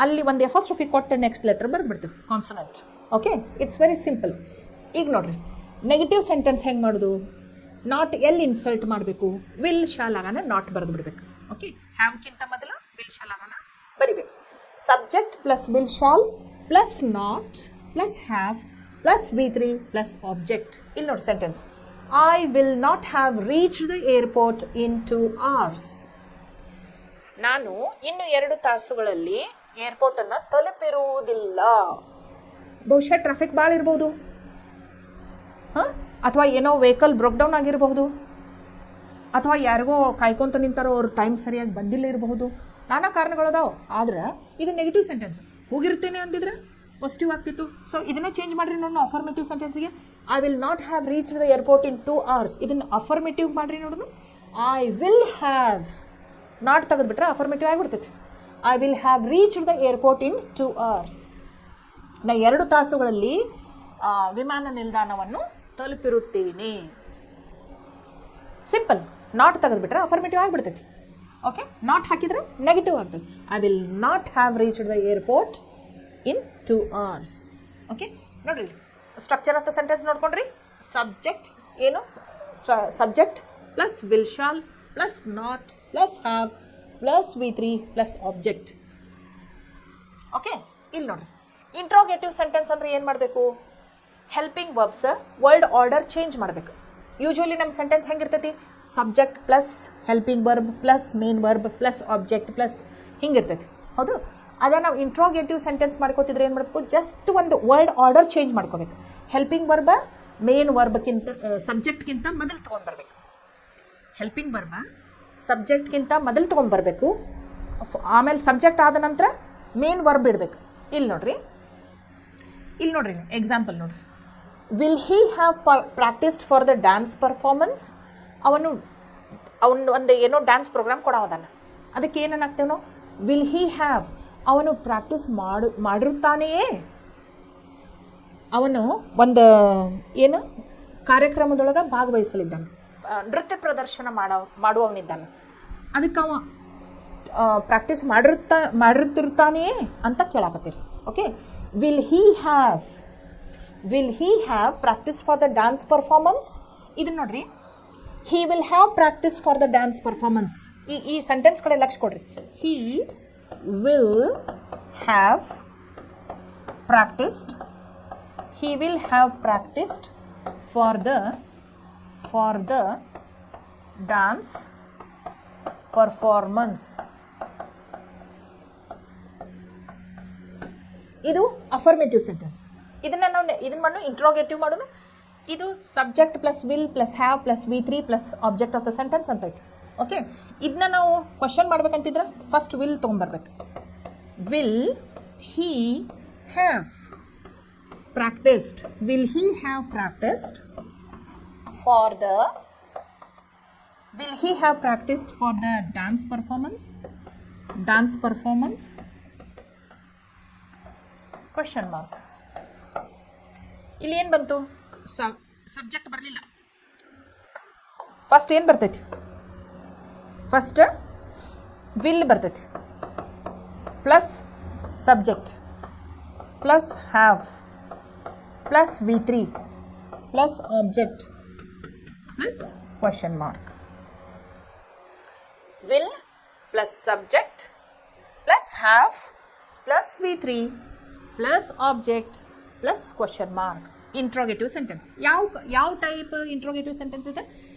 ಅಲ್ಲಿ ಒಂದು ಎಫಸ್ಟ್ರಫಿ ಕೊಟ್ಟು ನೆಕ್ಸ್ಟ್ ಲೆಟರ್ ಬರೆದ್ಬಿಡ್ತೀವಿ, consonant. Okay, it's very simple. ಈಗ ನೋಡಿರಿ, ನೆಗೆಟಿವ್ ಸೆಂಟೆನ್ಸ್ ಹೆಂಗೆ ಮಾಡೋದು? ನಾಟ್ ಎಲ್ಲಿ ಇನ್ಸಲ್ಟ್ ಮಾಡಬೇಕು? ವಿಲ್ ಶಾಲ್ ಆಗಾನ ನಾಟ್ ಬರೆದು ಬಿಡಬೇಕು. ಓಕೆ, ಹ್ಯಾವ್ಕ್ಕಿಂತ ಮೊದಲು ವಿಲ್ ಶಾಲ್ ಆಗಾನ ಬರಿಬೇಕು. Subject plus will shall plus not plus have plus V3 plus object. ಇಲ್ಲಿ ನೋಡಿ sentence, I will not have reach the airport in 2 hours. ನಾನು ಇನ್ನು 2 ತಾಸುಗಳಲ್ಲಿ ಏರ್ಪೋರ್ಟನ್ನು ತಲುಪಿರುವುದಿಲ್ಲ. ಬಹುಶಃ ಟ್ರಾಫಿಕ್ ಭಾಳ ಇರ್ಬೋದು, ಅಥವಾ ಏನೋ ವೆಹಿಕಲ್ ಬ್ರೋಕ್ ಡೌನ್ ಆಗಿರಬಹುದು, ಅಥವಾ ಯಾರಿಗೋ ಕಾಯ್ಕೊಂತ ನಿಂತಾರೋ ಅವ್ರ ಟೈಮ್ ಸರಿಯಾಗಿ ಬಂದಿಲ್ಲ ಇರಬಹುದು. ನಾನಾ ಕಾರಣಗಳದಾವ. ಆದ್ರೆ ಇದು ನೆಗೆಟಿವ್ ಸೆಂಟೆನ್ಸ್. ಹೋಗಿರ್ತೇನೆ ಅಂದಿದ್ರೆ ಪಾಸಿಟಿವ್ ಆಗ್ತಿತ್ತು. ಸೊ ಇದನ್ನು ಚೇಂಜ್ ಮಾಡಿರಿ ನೋಡೋಣ ಅಫರ್ಮೇಟಿವ್ ಸೆಂಟೆನ್ಸ್ಗೆ. I will not have reach the airport in 2 hours. ಇದನ್ನು ಅಫರ್ಮೇಟಿವ್ ಮಾಡಿರಿ ನೋಡೋಣ. ಐ ವಿಲ್ ಹ್ಯಾವ್ ನಾಟ್ ತೆಗೆದುಬಿಟ್ರೆ ಅಫರ್ಮೇಟಿವ್ ಆಗಿಬಿಡ್ತೈತಿ. I will have reach the airport in 2 hours. ನಾ 2 ತಾಸುಗಳಲ್ಲಿ ವಿಮಾನ ನಿಲ್ದಾಣವನ್ನು ತಲುಪಿರುತ್ತೇನೆ. ಸಿಂಪಲ್. ನಾಟ್ ತೆಗೆದುಬಿಟ್ರೆ ಅಫರ್ಮೇಟಿವ್ ಆಗಿಬಿಡ್ತೈತಿ. ಓಕೆ, ನಾಟ್ ಹಾಕಿದ್ರೆ ನೆಗೆಟಿವ್ ಆಗ್ತದೆ. I will not have reached the airport in 2 hours. Okay, ನೋಡಿರಿ, ಸ್ಟ್ರಕ್ಚರ್ ಆಫ್ ದ ಸೆಂಟೆನ್ಸ್ ನೋಡ್ಕೊಂಡ್ರಿ. ಸಬ್ಜೆಕ್ಟ್ ಏನು, subject plus will shall plus not plus have plus V3 plus object. Okay, ಇಲ್ಲಿ ನೋಡ್ರಿ interrogative sentence ಅಂದರೆ ಏನು ಮಾಡಬೇಕು, helping verbs word order change ಮಾಡಬೇಕು. Usually ನಮ್ಮ ಸೆಂಟೆನ್ಸ್ ಹೆಂಗಿರ್ತೈತಿ, subject plus helping verb plus main verb plus object plus ಹಿಂಗಿರ್ತೈತಿ, ಹೌದು. ಅದೇ ನಾವು ಇಂಟ್ರೋಗೇಟಿವ್ ಸೆಂಟೆನ್ಸ್ ಮಾಡ್ಕೋತಿದ್ರೆ ಏನು ಮಾಡಬೇಕು, ಜಸ್ಟ್ ಒಂದು ವರ್ಡ್ ಆರ್ಡರ್ ಚೇಂಜ್ ಮಾಡ್ಕೋಬೇಕು. ಹೆಲ್ಪಿಂಗ್ ವರ್ಬ ಮೇನ್ ವರ್ಬ್ಗಿಂತ ಸಬ್ಜೆಕ್ಟ್ಗಿಂತ ಮೊದಲು ತೊಗೊಂಡ್ಬರ್ಬೇಕು. ಹೆಲ್ಪಿಂಗ್ ವರ್ಬ ಸಬ್ಜೆಕ್ಟ್ಗಿಂತ ಮೊದಲು ತೊಗೊಂಡ್ಬರ್ಬೇಕು. ಆಮೇಲೆ ಸಬ್ಜೆಕ್ಟ್ ಆದ ನಂತರ ಮೇನ್ ವರ್ಬ್ ಇಡಬೇಕು. ಇಲ್ಲಿ ನೋಡ್ರಿ ಎಕ್ಸಾಂಪಲ್ ನೋಡ್ರಿ. Will he have practised for the dance performance. ಅವನು ಒಂದು ಏನೋ ಡ್ಯಾನ್ಸ್ ಪ್ರೋಗ್ರಾಮ್ ಕೊಡೋದನ್ನ, ಅದಕ್ಕೆ ಏನಾಗ್ತೇವೆ ನಾವು, ವಿಲ್ ಹಿ ಹ್ಯಾವ್, ಅವನು ಪ್ರಾಕ್ಟೀಸ್ ಮಾಡಿರುತ್ತಾನೆಯೇ, ಅವನು ಒಂದು ಏನು ಕಾರ್ಯಕ್ರಮದೊಳಗೆ ಭಾಗವಹಿಸಲಿದ್ದಾನೆ, ನೃತ್ಯ ಪ್ರದರ್ಶನ ಮಾಡುವವನಿದ್ದಾನೆ, ಅದಕ್ಕೆ ಅವ ಪ್ರಾಕ್ಟೀಸ್ ಮಾಡಿರ್ತಿರ್ತಾನೆಯೇ ಅಂತ ಕೇಳಾಕತ್ತೀರಿ. Okay, will he have practice for the dance performance. ಇದನ್ನ ನೋಡ್ರಿ, he will have practice for the dance performance. ಈ ಸೆಂಟೆನ್ಸ್ ಕಡೆ ಲಕ್ಷ ಕೊಡ್ರಿ. He will have practised for the dance performance. ಇದು ಅಫರ್ಮೇಟಿವ್ ಸೆಂಟೆನ್ಸ್. ಇದನ್ನ ಮಾಡೋಣ ಇಂಟ್ರೋಗೇಟಿವ್ ಮಾಡೋಣ. ಇದು subject plus will plus have plus V3 plus object of the sentence ಅಂತ ಐತಿ. ಓಕೆ, ಇದನ್ನ ನಾವು ಕ್ವಶನ್ ಮಾಡ್ಬೇಕಂತಿದ್ರೆ ಫಸ್ಟ್ ವಿಲ್ ತೊಗೊಂಬರ್ಬೇಕು. Will he have practised for the dance performance question mark. ಇಲ್ಲಿ ಏನು ಬಂತು, ಸಬ್ಜೆಕ್ಟ್ ಬರಲಿಲ್ಲ. ಫಸ್ಟ್ ಏನು ಬರ್ತೈತಿ, ಫಸ್ಟ್ ವಿಲ್ ಬರ್ತೈತಿ plus subject plus have plus V3 plus object plus question mark. Will plus subject plus have plus V3 plus object plus question mark. Interrogative sentence. ಯಾವ type interrogative sentence ಇದೆ,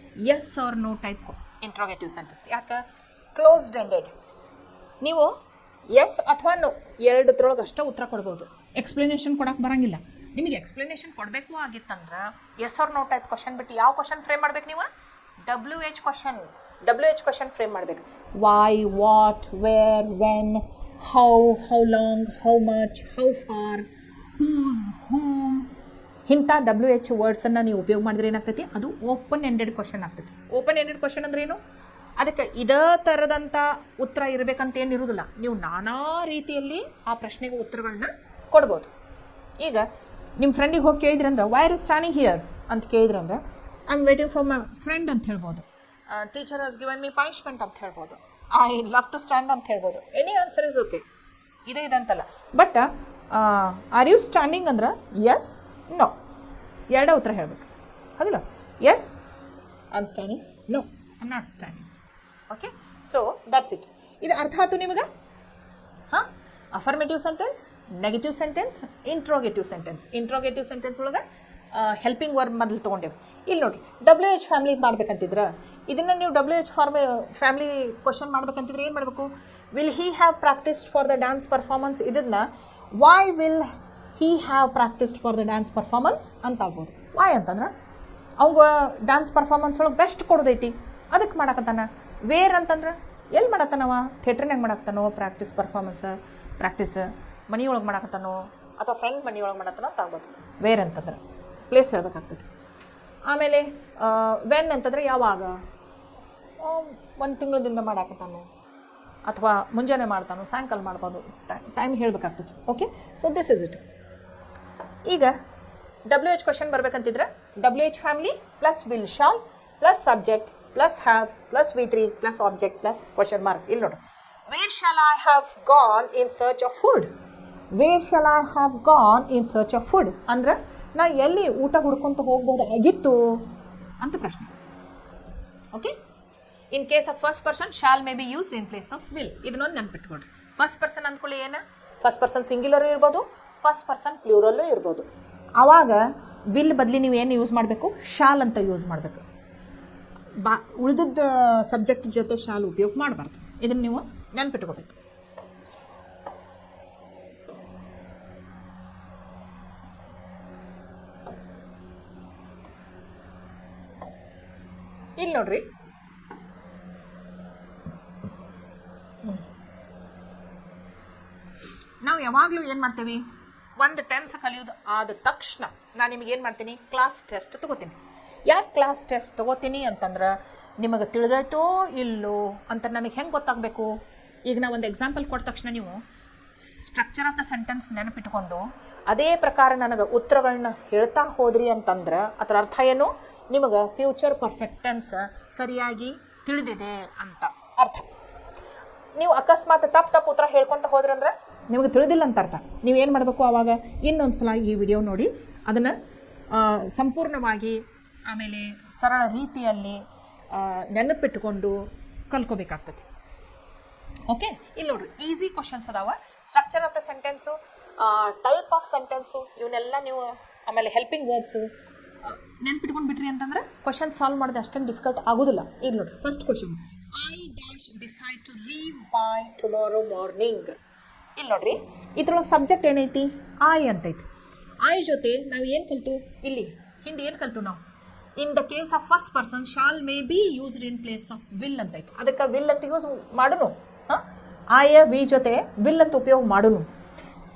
yes or no type interrogative sentence. ಯಾಕೆ, closed ended. ನೀವು yes ಅಥವಾ no ಎರಡದ್ರೊಳಗೆ ಅಷ್ಟೇ ಉತ್ತರ ಕೊಡ್ಬೋದು, explanation ಕೊಡೋಕೆ ಬರೋಂಗಿಲ್ಲ. ನಿಮಗೆ ಎಕ್ಸ್ಪ್ಲನೇಷನ್ ಕೊಡಬೇಕು ಆಗಿತ್ತಂದ್ರೆ yes or no type question ಬಿಟ್ಟು ಯಾವ ಕ್ವಶನ್ ಫ್ರೇಮ್ ಮಾಡ್ಬೇಕು ನೀವು, WH ಕ್ವಶನ್ ಫ್ರೇಮ್ ಮಾಡಬೇಕು. Why, what, where, when, how long, how much, how far, whose, whom, ಇಂಥ WH ವರ್ಡ್ಸನ್ನು ನೀವು ಉಪಯೋಗ ಮಾಡಿದ್ರೆ ಏನಾಗ್ತೈತಿ, ಅದು ಓಪನ್ ಎಂಡೆಡ್ ಕ್ವಶನ್ ಆಗ್ತೈತಿ. ಓಪನ್ ಎಂಡೆಡ್ ಕ್ವಶನ್ ಅಂದ್ರೆ ಏನು, ಅದಕ್ಕೆ ಇದೇ ಥರದಂಥ ಉತ್ತರ ಇರಬೇಕಂತ ಏನು ಇರೋದಿಲ್ಲ. ನೀವು ನಾನಾ ರೀತಿಯಲ್ಲಿ ಆ ಪ್ರಶ್ನೆಗೆ ಉತ್ತರಗಳನ್ನ ಕೊಡ್ಬೋದು. ಈಗ ನಿಮ್ಮ ಫ್ರೆಂಡಿಗೆ ಹೋಗಿ ಕೇಳಿದ್ರಂದ್ರೆ why are you standing here ಅಂತ ಕೇಳಿದ್ರಂದ್ರೆ I am waiting for my friend ಅಂತ ಹೇಳ್ಬೋದು. ಟೀಚರ್ ಹಸ್ ಗಿವನ್ ಮೀ ಪನಿಷ್ಮೆಂಟ್ ಅಂತ ಹೇಳ್ಬೋದು. ಐ ಲವ್ ಟು ಸ್ಟ್ಯಾಂಡ್ ಅಂತ ಹೇಳ್ಬೋದು. ಎನಿ ಆನ್ಸರ್ ಇಸ್ ಓಕೆ, ಇದೇ ಅಂತಲ್ಲ. ಬಟ್ ಆರ್ ಯು ಸ್ಟ್ಯಾಂಡಿಂಗ್ ಅಂದ್ರೆ ಎಸ್, ನೋ, ಎರಡೇ ಉತ್ತರ ಹೇಳಬೇಕು, ಹೌದಿಲ್ಲ. Yes I am standing, no I am not standing. Okay, so that's it. ಇದು ಅರ್ಥ ಆಯ್ತು ನಿಮಗೆ? ಹಾಂ, affirmative sentence, negative sentence, interrogative sentence ಒಳಗೆ ಹೆಲ್ಪಿಂಗ್ ವರ್ಬ್ ಮೊದಲು ತೊಗೊಂಡೇವೆ. ಇಲ್ಲಿ ನೋಡಿ, WH ಫ್ಯಾಮಿಲಿ ಮಾಡ್ಬೇಕಂತಿದ್ರೆ ಇದನ್ನು ನೀವು WH ಫ್ಯಾಮಿಲಿ ಕ್ವಶನ್ ಮಾಡ್ಬೇಕಂತಿದ್ರೆ ಏನು ಮಾಡಬೇಕು, will he have practised for the dance performance. ಇದನ್ನು why will he have practised for the dance performance ಅಂತ ಆಗ್ಬೋದು. ವೈ ಅಂತಂದ್ರೆ ಅವಾಗ ಡ್ಯಾನ್ಸ್ ಪರ್ಫಾರ್ಮೆನ್ಸ್ ಒಳಗೆ ಬೆಸ್ಟ್ ಕೊಡೋದೈತಿ, ಅದಕ್ಕೆ ಮಾಡಕತ್ತಾನ. ವೇರ್ ಅಂತಂದ್ರೆ ಎಲ್ಲಿ ಮಾಡತ್ತಾನವ, ಥಿಯೇಟ್ರ್ನಾಗ ಮಾಡಾಕತ್ತಾನೋ ಪ್ರಾಕ್ಟೀಸ್ ಮನೆಯೊಳಗೆ ಮಾಡಾಕತ್ತಾನೋ ಅಥವಾ ಫ್ರೆಂಡ್ ಮನೆಯೊಳಗೆ ಮಾಡತ್ತಾನೋ ಅಂತ ಆಗ್ಬೋದು. ವೇರ್ ಅಂತಂದ್ರೆ ಪ್ಲೇಸ್ ಹೇಳ್ಬೇಕಾಗ್ತದೆ. ಆಮೇಲೆ ವೆನ್ ಅಂತಂದರೆ ಯಾವಾಗ, ಒಂದು ತಿಂಗಳದಿಂದ ಮಾಡಾಕತ್ತಾನೋ ಅಥವಾ ಮುಂಜಾನೆ ಮಾಡ್ತಾನೋ ಸಾಯಂಕಾಲ ಮಾಡ್ಬೋದು, ಟೈಮ್ ಹೇಳಬೇಕಾಗ್ತದೆ. Okay, so this is it. ಈಗ WH ಕ್ವಶನ್ ಬರಬೇಕಂತಿದ್ರೆ WH family plus will shall plus subject plus have plus V3 plus object plus question mark. ಇಲ್ಲಿ ನೋಡಿ, where shall I have gone in search of food. ಅಂದ್ರೆ ನಾ ಎಲ್ಲಿ ಊಟ ಹುಡ್ಕೊಂತ ಹೋಗ್ಬೋದಾಗಿತ್ತು ಅಂತ ಪ್ರಶ್ನೆ. Okay, in case of first person shall may be use in place of will. ಇದನ್ನೊಂದು ನೆನ್ಪಿಟ್ಕೊಡ್ರಿ. ಫಸ್ಟ್ ಪರ್ಸನ್ ಅಂದ್ಕೊಳ್ಳಿ ಏನು, ಫಸ್ಟ್ ಪರ್ಸನ್ ಸಿಂಗ್ಯುಲರ್ ಇರ್ಬೋದು, ಫಸ್ಟ್ ಪರ್ಸನ್ ಪ್ಲೂರಲ್ಲೂ ಇರ್ಬೋದು. ಆವಾಗ ವಿಲ್ ಬದಲಿ ನೀವು ಏನು ಯೂಸ್ ಮಾಡಬೇಕು, ಶಾಲ್ ಅಂತ ಯೂಸ್ ಮಾಡಬೇಕು. ಉಳಿದದ್ದು ಸಬ್ಜೆಕ್ಟ್ ಜೊತೆ ಶಾಲ್ ಉಪಯೋಗ ಮಾಡಬಾರ್ದು. ಇದನ್ನು ನೀವು ನೆನ್ಪಿಟ್ಕೋಬೇಕು. ಇಲ್ಲಿ ನೋಡ್ರಿ, ನಾವು ಯಾವಾಗಲೂ ಏನು ಮಾಡ್ತೀವಿ, ಒಂದು ಟೆನ್ಸ್ ಕಲಿಯೋದು ಆದ ತಕ್ಷಣ ನಾನು ನಿಮಗೆ ಏನು ಮಾಡ್ತೀನಿ, ಕ್ಲಾಸ್ ಟೆಸ್ಟ್ ತೊಗೋತೀನಿ. ಯಾಕೆ ಕ್ಲಾಸ್ ಟೆಸ್ಟ್ ತೊಗೋತೀನಿ ಅಂತಂದ್ರೆ ನಿಮಗೆ ತಿಳಿದೈತೋ ಇಲ್ಲೋ ಅಂತ ನನಗೆ ಹೆಂಗೆ ಗೊತ್ತಾಗಬೇಕು. ಈಗ ನಾವು ಒಂದು ಎಕ್ಸಾಂಪಲ್ ಕೊಟ್ಟ ತಕ್ಷಣ ನೀವು ಸ್ಟ್ರಕ್ಚರ್ ಆಫ್ ದ ಸೆಂಟೆನ್ಸ್ ನೆನಪಿಟ್ಕೊಂಡು ಅದೇ ಪ್ರಕಾರ ನನಗೆ ಉತ್ತರಗಳನ್ನ ಹೇಳ್ತಾ ಹೋದ್ರಿ ಅಂತಂದ್ರೆ ಅದರ ಅರ್ಥ ಏನು, ನಿಮಗೆ ಫ್ಯೂಚರ್ ಪರ್ಫೆಕ್ಟ್ ಟೆನ್ಸ್ ಸರಿಯಾಗಿ ತಿಳಿದಿದೆ ಅಂತ ಅರ್ಥ. ನೀವು ಅಕಸ್ಮಾತ್ ತಪ್ಪು ಉತ್ತರ ಹೇಳ್ಕೊತ ಹೋದ್ರಿ ಅಂದ್ರೆ ನಿಮಗೆ ತಿಳಿದಿಲ್ಲ ಅಂತ ಅರ್ಥ. ನೀವೇನು ಮಾಡಬೇಕು, ಆವಾಗ ಇನ್ನೊಂದು ಸಲ ಈ ವಿಡಿಯೋ ನೋಡಿ ಅದನ್ನು ಸಂಪೂರ್ಣವಾಗಿ ಆಮೇಲೆ ಸರಳ ರೀತಿಯಲ್ಲಿ ನೆನಪಿಟ್ಟುಕೊಂಡು ಕಲ್ಕೋಬೇಕಾಗ್ತದೆ. ಓಕೆ, ಇಲ್ಲಿ ನೋಡ್ರಿ, ಈಸಿ ಕ್ವಶನ್ಸ್ ಅದಾವ. Structure of the sentence, type of sentence, ಇವನ್ನೆಲ್ಲ ನೀವು ಆಮೇಲೆ ಹೆಲ್ಪಿಂಗ್ ವರ್ಬ್ಸು ನೆನ್ಪಿಟ್ಕೊಂಡು ಬಿಟ್ರಿ ಅಂತಂದ್ರೆ ಕ್ವಶನ್ ಸಾಲ್ವ್ ಮಾಡೋದು ಅಷ್ಟೊಂದು ಡಿಫಿಕಲ್ಟ್ ಆಗೋದಿಲ್ಲ. ಈಗ ನೋಡ್ರಿ, first question, I dash decide to leave by tomorrow morning. ಇಲ್ಲಿ ನೋಡ್ರಿ, ಇದ್ರೊಳಗೆ ಸಬ್ಜೆಕ್ಟ್ ಏನೈತಿ, ಐ ಅಂತೈತಿ. ಐ ಜೊತೆ ನಾವು ಏನು ಕಲ್ತು, ಇಲ್ಲಿ ಹಿಂದೆ ಏನು ಕಲ್ತು ನಾವು, in the case of first person shall may be used in place of will ಅಂತೈತಿ. ಅದಕ್ಕೆ ವಿಲ್ ಅಂತ ಯೂಸ್ ಮಾಡೋನು. ಐ ವಿ ಜೊತೆ ವಿಲ್ ಅಂತ ಉಪಯೋಗ ಮಾಡೋನು.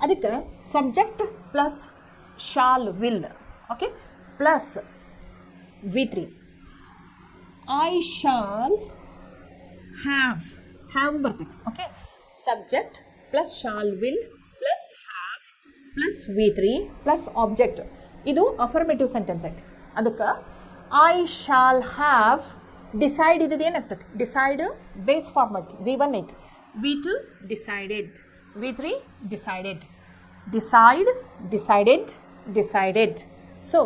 ಅದಕ್ಕೆ subject plus shall will, okay, plus V3. I shall have ಬರ್ತೈತಿ. Okay, subject plus shall will plus have plus V3 plus object. ಇದು ಅಫರ್ಮೇಟಿವ್ ಸೆಂಟೆನ್ಸ್ ಐತಿ. ಅದಕ್ಕೆ ಐ ಶಾಲ್ ಹ್ಯಾವ್ ಡಿಸೈಡ್ ಇದ್ದದ್ದು ಏನಾಗ್ತದೆ, ಡಿಸೈಡ್ ಬೇಸ್ ಫಾರ್ಮ್ ಐತಿ, V1 ಐತಿ. V2 decided, V3 decided, decided. So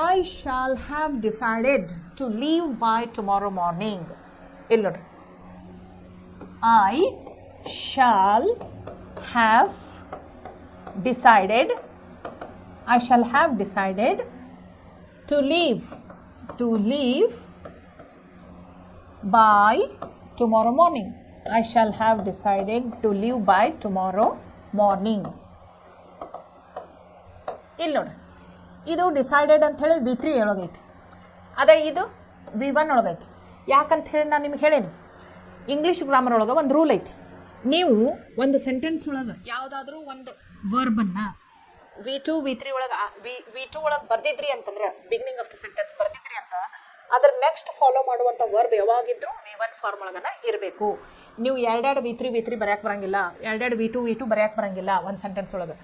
I shall have decided to leave by tomorrow morning. ಇಲ್ಲಿ ನೋಡ್ರಿ, I shall have decided to leave by tomorrow morning. I shall have decided to leave by tomorrow morning. ಇಲ್ಲಿ ನೋಡಿ, ಇದು decided ಅಂತ ಹೇಳಿ V3 ಒಳಗೈತಿ, ಅದೇ ಇದು V1 ಒಳಗೈತಿ. ಯಾಕಂತ ಹೇಳಿ ನಾನು ನಿಮ್ಗೆ ಹೇಳೇನಿ, ಇಂಗ್ಲೀಷ್ ಗ್ರಾಮರ್ ಒಳಗೆ ಒಂದು ರೂಲ್ ಐತಿ. ನೀವು ಒಂದು ಸೆಂಟೆನ್ಸ್ ಒಳಗೆ ಯಾವುದಾದ್ರೂ ಒಂದು ವರ್ಬನ್ನು V2 V3 ಒಳಗೆ V2 ಒಳಗೆ ಬರ್ದಿದ್ರಿ ಅಂತಂದ್ರೆ, ಬಿಗಿನಿಂಗ್ ಆಫ್ ದ ಸೆಂಟೆನ್ಸ್ ಬರ್ದಿದ್ರಿ ಅಂತ, ಅದ್ರ ನೆಕ್ಸ್ಟ್ ಫಾಲೋ ಮಾಡುವಂಥ ವರ್ಬ್ ಯಾವಾಗಿದ್ರೂ V1 ಫಾರ್ಮ್ ಒಳಗನ ಇರಬೇಕು. ನೀವು ಎರಡೆರಡು V3 ಬರೆಯಕ್ಕೆ ಬರಂಗಿಲ್ಲ, ಎರಡೆರಡು V2 ಬರೆಯಕ್ಕೆ ಬರಂಗಿಲ್ಲ. ಒಂದು ಸೆಂಟೆನ್ಸ್ ಒಳಗೆ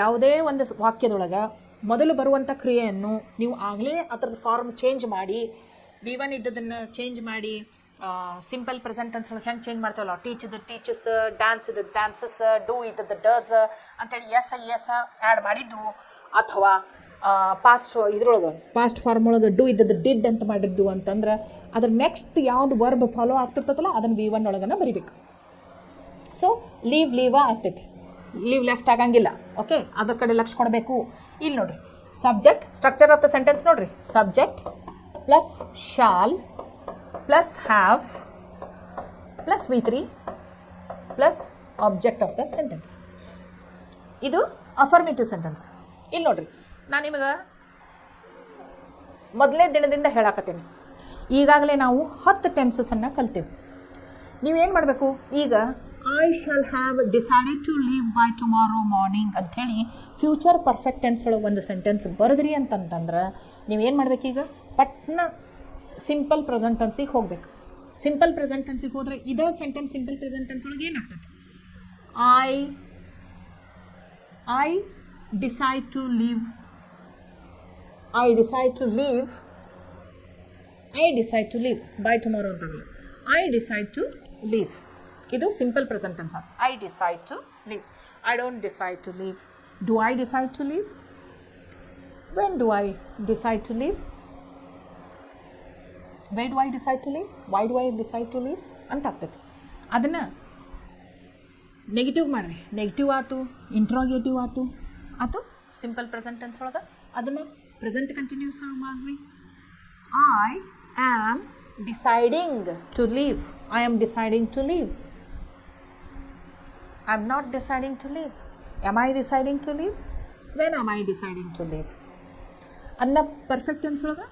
ಯಾವುದೇ ಒಂದು ವಾಕ್ಯದೊಳಗೆ ಮೊದಲು ಬರುವಂಥ ಕ್ರಿಯೆಯನ್ನು ನೀವು ಆಗಲೇ ಅದರದ್ದು ಫಾರ್ಮ್ ಚೇಂಜ್ ಮಾಡಿ, V1 ಇದ್ದದನ್ನು ಚೇಂಜ್ ಮಾಡಿ, ಸಿಂಪಲ್ ಪ್ರೆಸೆಂಟ್ ಟೆನ್ಸ್ ಒಳಗೆ ಹೆಂಗೆ ಚೇಂಜ್ ಮಾಡ್ತೀವಲ್ಲ, ಟೀಚ್ ಇದ್ದದ್ದು ಟೀಚಸ್, ಡ್ಯಾನ್ಸ್ ಇದ್ದದ್ದು ಡ್ಯಾನ್ಸಸ್, ಡೂ ಇದ್ದದ್ದು ಡಸ್ ಅಂತೇಳಿ ಎಸ್ ಆ್ಯಡ್ ಮಾಡಿದ್ದು, ಅಥವಾ ಪಾಸ್ಟ್ ಫಾರ್ಮ್ ಒಳಗೆ ಡೂ ಇದ್ದದ್ದು ಡಿಡ್ ಅಂತ ಮಾಡಿದ್ದು ಅಂತಂದ್ರೆ ಅದ್ರ ನೆಕ್ಸ್ಟ್ ಯಾವ್ದು ವರ್ಬ್ ಫಾಲೋ ಆಗ್ತಿರ್ತದಲ್ಲ ಅದನ್ನು V1 ಒಳಗನ ಬರಿಬೇಕು. ಸೊ ಲೀವ್ ಆಗ್ತೈತಿ, ಲೀವ್ ಲೆಫ್ಟ್ ಆಗಂಗಿಲ್ಲ. ಓಕೆ, ಅದ್ರ ಕಡೆ ಲಕ್ಷ ಕೊಡಬೇಕು. ಇಲ್ಲಿ ನೋಡ್ರಿ, subject, structure of the sentence ನೋಡ್ರಿ, subject plus shall plus have plus V3 plus object of the sentence. ಇದು ಅಫರ್ಮೇಟಿವ್ ಸೆಂಟೆನ್ಸ್. ಇಲ್ಲಿ ನೋಡ್ರಿ, ನಾನು ನಿಮಗೆ ಮೊದಲನೇ ದಿನದಿಂದ ಹೇಳಾಕತ್ತೀನಿ. ಈಗಾಗಲೇ ನಾವು 10 ಟೆನ್ಸಸನ್ನು ಕಲ್ತೇವೆ. ನೀವೇನು ಮಾಡಬೇಕು, ಈಗ I shall have decided to leave by tomorrow morning ಅಂಥೇಳಿ ಫ್ಯೂಚರ್ ಪರ್ಫೆಕ್ಟ್ ಟೆನ್ಸ್ ಒಳಗೆ ಒಂದು ಸೆಂಟೆನ್ಸ್ ಬರೆದ್ರಿ ಅಂತಂತಂದ್ರೆ ನೀವೇನು ಮಾಡಬೇಕೀಗ, ಪಟ್ನ ಸಿಂಪಲ್ ಪ್ರೆಸೆಂಟ್ ಟೆನ್ಸಿಗೆ ಹೋಗ್ಬೇಕು. ಸಿಂಪಲ್ ಪ್ರೆಸೆಂಟ್ ಟೆನ್ಸಿಗೆ ಹೋದರೆ ಇದೇ ಸೆಂಟೆನ್ಸ್ ಸಿಂಪಲ್ ಪ್ರೆಸೆಂಟ್ ಟೆನ್ಸ್ ಒಳಗೆ ಏನಾಗ್ತದೆ, I decide to leave by tomorrow ಅಂತಾಗಲ್ಲ, ಐ ಡಿಸೈಡ್ ಟು ಲೀವ್. ಇದು simple present tense. I decide to leave, I don't decide to leave. Do I decide to leave? When do I decide to leave, why do I decide to leave, why do I decide to leave ಅಂತ ಆಗ್ತೈತಿ. ಅದನ್ನು negative ಮಾಡಿರಿ, negative ಆಯ್ತು, interrogative ಆಯ್ತು simple present tense ಒಳಗೆ. ಅದನ್ನು present continuous ಮಾಡಿರಿ. I am deciding to leave, I am deciding to leave. I am not deciding to leave. Am I deciding to leave? When am I deciding to leave? ಅದನ್ನ perfect tense ಒಳಗೆ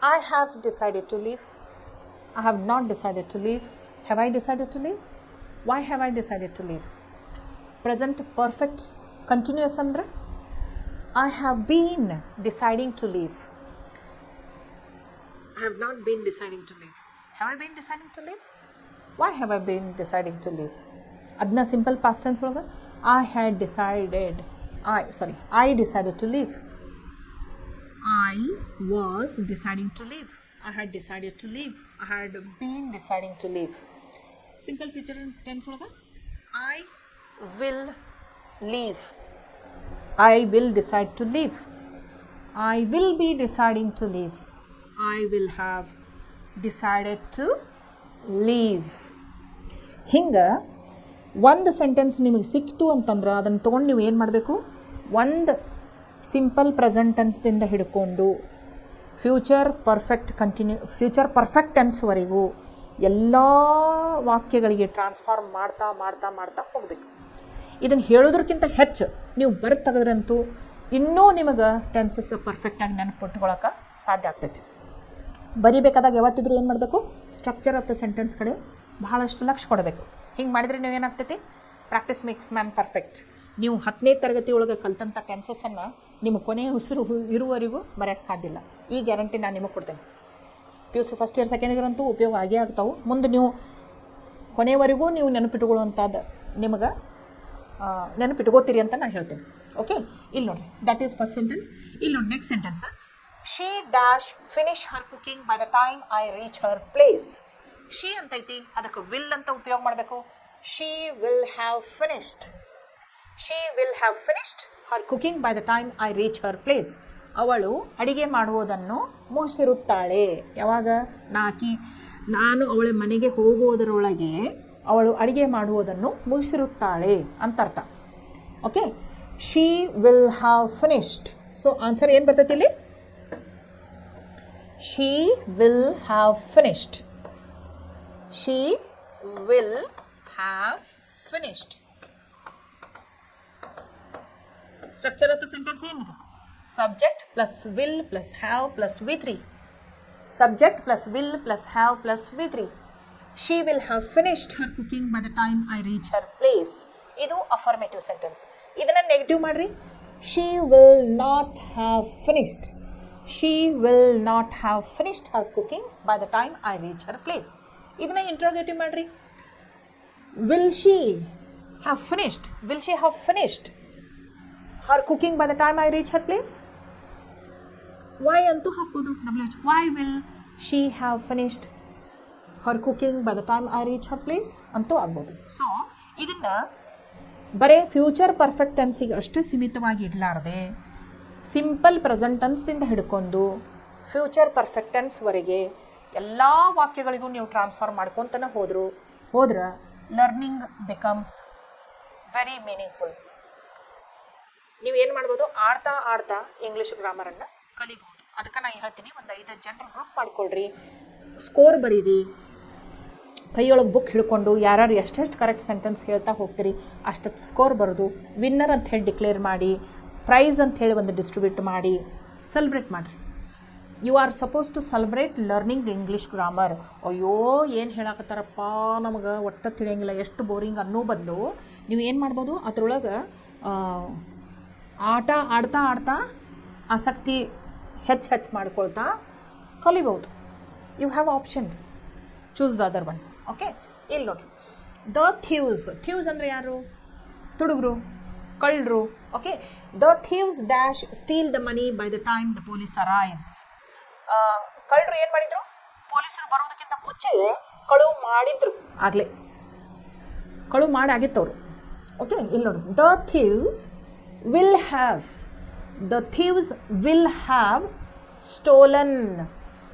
I have decided to leave. I have not decided to leave. Have I decided to leave? Why have I decided to leave? Present perfect continuous andre I have been deciding to leave. I have not been deciding to leave. Have I been deciding to leave? Why have I been deciding to leave? Adna simple past tense olaga I had decided. I decided to leave. I was deciding to leave. I had decided to leave. I had been deciding to leave. Simple future tense olaga I will leave. I will decide to leave. I will be deciding to leave. I will have decided to leave. ಹಿಂಗ ಒಂದು sentence ನಿಮಗೆ ಸಿಕ್ತು ಅಂತಂದ್ರೆ ಅದನ್ನು ತೊಗೊಂಡು ನೀವು ಏನು ಮಾಡಬೇಕು, ಒಂದು ಸಿಂಪಲ್ ಪ್ರೆಸೆಂಟ್ ಟೆನ್ಸ್ದಿಂದ ಹಿಡ್ಕೊಂಡು ಫ್ಯೂಚರ್ ಪರ್ಫೆಕ್ಟ್ ಟೆನ್ಸ್ವರೆಗೂ ಎಲ್ಲ ವಾಕ್ಯಗಳಿಗೆ ಟ್ರಾನ್ಸ್ಫಾರ್ಮ್ ಮಾಡ್ತಾ ಮಾಡ್ತಾ ಮಾಡ್ತಾ ಹೋಗಬೇಕು. ಇದನ್ನು ಹೇಳೋದಕ್ಕಿಂತ ಹೆಚ್ಚು ನೀವು ಬರೆದು ತೆಗೆದ್ರಂತೂ ಇನ್ನೂ ನಿಮಗೆ ಟೆನ್ಸಸ್ ಪರ್ಫೆಕ್ಟಾಗಿ ನೆನಪಿಟ್ಕೊಳ್ಳೋಕೆ ಸಾಧ್ಯ ಆಗ್ತೈತಿ. ಬರಿಬೇಕಾದಾಗ ಯಾವತ್ತಿದ್ರೂ ಏನು ಮಾಡಬೇಕು, ಸ್ಟ್ರಕ್ಚರ್ ಆಫ್ ದ ಸೆಂಟೆನ್ಸ್ ಕಡೆ ಬಹಳಷ್ಟು ಲಕ್ಷ್ಯ ಕೊಡಬೇಕು. ಹಿಂಗೆ ಮಾಡಿದರೆ ನೀವು ಏನಾಗ್ತೈತಿ, ಪ್ರಾಕ್ಟೀಸ್ ಮೇಕ್ಸ್ ಮ್ಯಾನ್ ಪರ್ಫೆಕ್ಟ್. ನೀವು 10ನೇ ತರಗತಿ ಒಳಗೆ ಕಲ್ತಂಥ ಟೆನ್ಸಸ್ಸನ್ನು ನಿಮ್ಮ ಕೊನೆಯ ಉಸಿರು ಇರುವವರೆಗೂ ಮರೆಯೋಕ್ಕೆ ಸಾಧ್ಯ ಇಲ್ಲ. ಈ ಗ್ಯಾರಂಟಿ ನಾನು ನಿಮಗೆ ಕೊಡ್ತೇನೆ. PUC first year second year ಅಂತೂ ಉಪಯೋಗ ಆಗೇ ಆಗ್ತಾವೆ. ಮುಂದೆ ನೀವು ಕೊನೆಯವರೆಗೂ ನೀವು ನೆನಪಿಟ್ಕೊಳ್ಳುವಂಥದ್ದು ನಿಮಗೆ ನೆನಪಿಟ್ಕೋತೀರಿ ಅಂತ ನಾನು ಹೇಳ್ತೇನೆ. ಓಕೆ, ಇಲ್ಲಿ ನೋಡಿರಿ, ದಟ್ ಈಸ್ ಫಸ್ಟ್ ಸೆಂಟೆನ್ಸ್. ಇಲ್ಲಿ ನೋಡಿ next sentence, she dash finish Har cooking by the time I reach her place. She ಅಂತೈತಿ, ಅದಕ್ಕೆ ವಿಲ್ ಅಂತ ಉಪಯೋಗ ಮಾಡಬೇಕು. She will have finished. She will have finished her cooking by the time I reach her place. ಅವಳು ಅಡಿಗೆ ಮಾಡುವುದನ್ನು ಮುಗಿಸಿರುತ್ತಾಳೆ. ಯಾವಾಗ? ನಾನು ಅವಳ ಮನೆಗೆ ಹೋಗುವುದರೊಳಗೆ ಅವಳು ಅಡಿಗೆ ಮಾಡುವುದನ್ನು ಮುಗಿಸಿರುತ್ತಾಳೆ ಅಂತ ಅರ್ಥ. Okay, she will have finished. So answer ಏನು ಬರ್ತೈತಿ ಇಲ್ಲಿ? She will have finished. She will have finished. Structure of the sentence ಏನಿದೆ? Subject plus will plus have plus V3. Subject plus will plus have plus V3. She will have finished her cooking by the time I reach her place. ಇದು affirmative sentence. ಇದನ್ನು negative ಮಾಡಿರಿ. She will not have finished. She will not have finished her cooking by the time I reach her place. ಇದನ್ನು interrogative ಮಾಡಿರಿ. Will she have finished? Will she have finished her cooking by the time I reach her place? Why ಅಂತೂ ಹಾಕೋದು WH. Why will she have finished her cooking by the time I reach her place ಅಂತೂ ಆಗ್ಬೋದು. So ಇದನ್ನು ಬರೀ future perfect ಟೆನ್ಸಿಗೆ ಅಷ್ಟೇ ಸೀಮಿತವಾಗಿ ಇಡಲಾರ್ದೆ simple present ಟೆನ್ಸ್ದಿಂದ ಹಿಡ್ಕೊಂಡು ಫ್ಯೂಚರ್ ಪರ್ಫೆಕ್ಟ್ ಟೆನ್ಸ್ವರೆಗೆ ಎಲ್ಲ ವಾಕ್ಯಗಳಿಗೂ ನೀವು ಟ್ರಾನ್ಸ್ಫಾರ್ಮ್ ಮಾಡ್ಕೊತಾನೆ ಹೋದ್ರೆ ಲರ್ನಿಂಗ್ ಬಿಕಮ್ಸ್ ವೆರಿ ಮೀನಿಂಗ್ಫುಲ್. ನೀವೇನು ಮಾಡ್ಬೋದು, ಆಡ್ತಾ ಇಂಗ್ಲೀಷ್ ಗ್ರಾಮರನ್ನು ಕಲಿಬಹುದು. ಅದಕ್ಕೆ ನಾನು ಹೇಳ್ತೀನಿ, ಒಂದು 5 ಜನರು ಗ್ರೂಪ್ ಮಾಡ್ಕೊಳ್ರಿ, ಸ್ಕೋರ್ ಬರೀರಿ, ಕೈಯೊಳಗೆ ಬುಕ್ ಹಿಡ್ಕೊಂಡು ಯಾರ್ಯಾರು ಎಷ್ಟೆಷ್ಟು ಕರೆಕ್ಟ್ ಸೆಂಟೆನ್ಸ್ ಹೇಳ್ತಾ ಹೋಗ್ತೀರಿ ಅಷ್ಟು ಸ್ಕೋರ್ ಬರೋದು. ವಿನ್ನರ್ ಅಂತ ಹೇಳಿ ಡಿಕ್ಲೇರ್ ಮಾಡಿ, ಪ್ರೈಸ್ ಅಂತ ಹೇಳಿ ಒಂದು ಡಿಸ್ಟ್ರಿಬ್ಯೂಟ್ ಮಾಡಿ ಸೆಲೆಬ್ರೇಟ್ ಮಾಡಿರಿ. You are suppose to celebrate learning English grammar. ಅಯ್ಯೋ ಏನು ಹೇಳಕತ್ತಾರಪ್ಪ ನಮಗೆ ಒಟ್ಟು ತಿಳಿಯಂಗಿಲ್ಲ, ಎಷ್ಟು ಬೋರಿಂಗ್ ಅನ್ನೋ ಬದಲು ನೀವು ಏನು ಮಾಡ್ಬೋದು, ಅದರೊಳಗೆ ಆಡ್ತಾ ಆಸಕ್ತಿ ಹೆಚ್ಚು ಮಾಡ್ಕೊಳ್ತಾ ಕಲಿಬೋದು. You have option, choose the other one. Okay, ಇಲ್ಲಿ ನೋಡಿ, ದ ಥೀವ್ಸ್ ಅಂದರೆ ಯಾರು? ತುಡುಗರು, ಕಳ್ಳರು. Okay, the thieves dash steal the money by the time the police arrives. ಕಳ್ಳರು ಏನು ಮಾಡಿದ್ರು? ಪೊಲೀಸರು ಬರೋದಕ್ಕಿಂತ ಮುಂಚೆ ಕಳುವು ಮಾಡಿದ್ರು, ಆಗಲೇ ಕಳುವು ಮಾಡಿ ಆಗಿತ್ತವರು. ಓಕೆ, ಇಲ್ಲಿ ನೋಡಿ, the thieves will have the thieves will have stolen.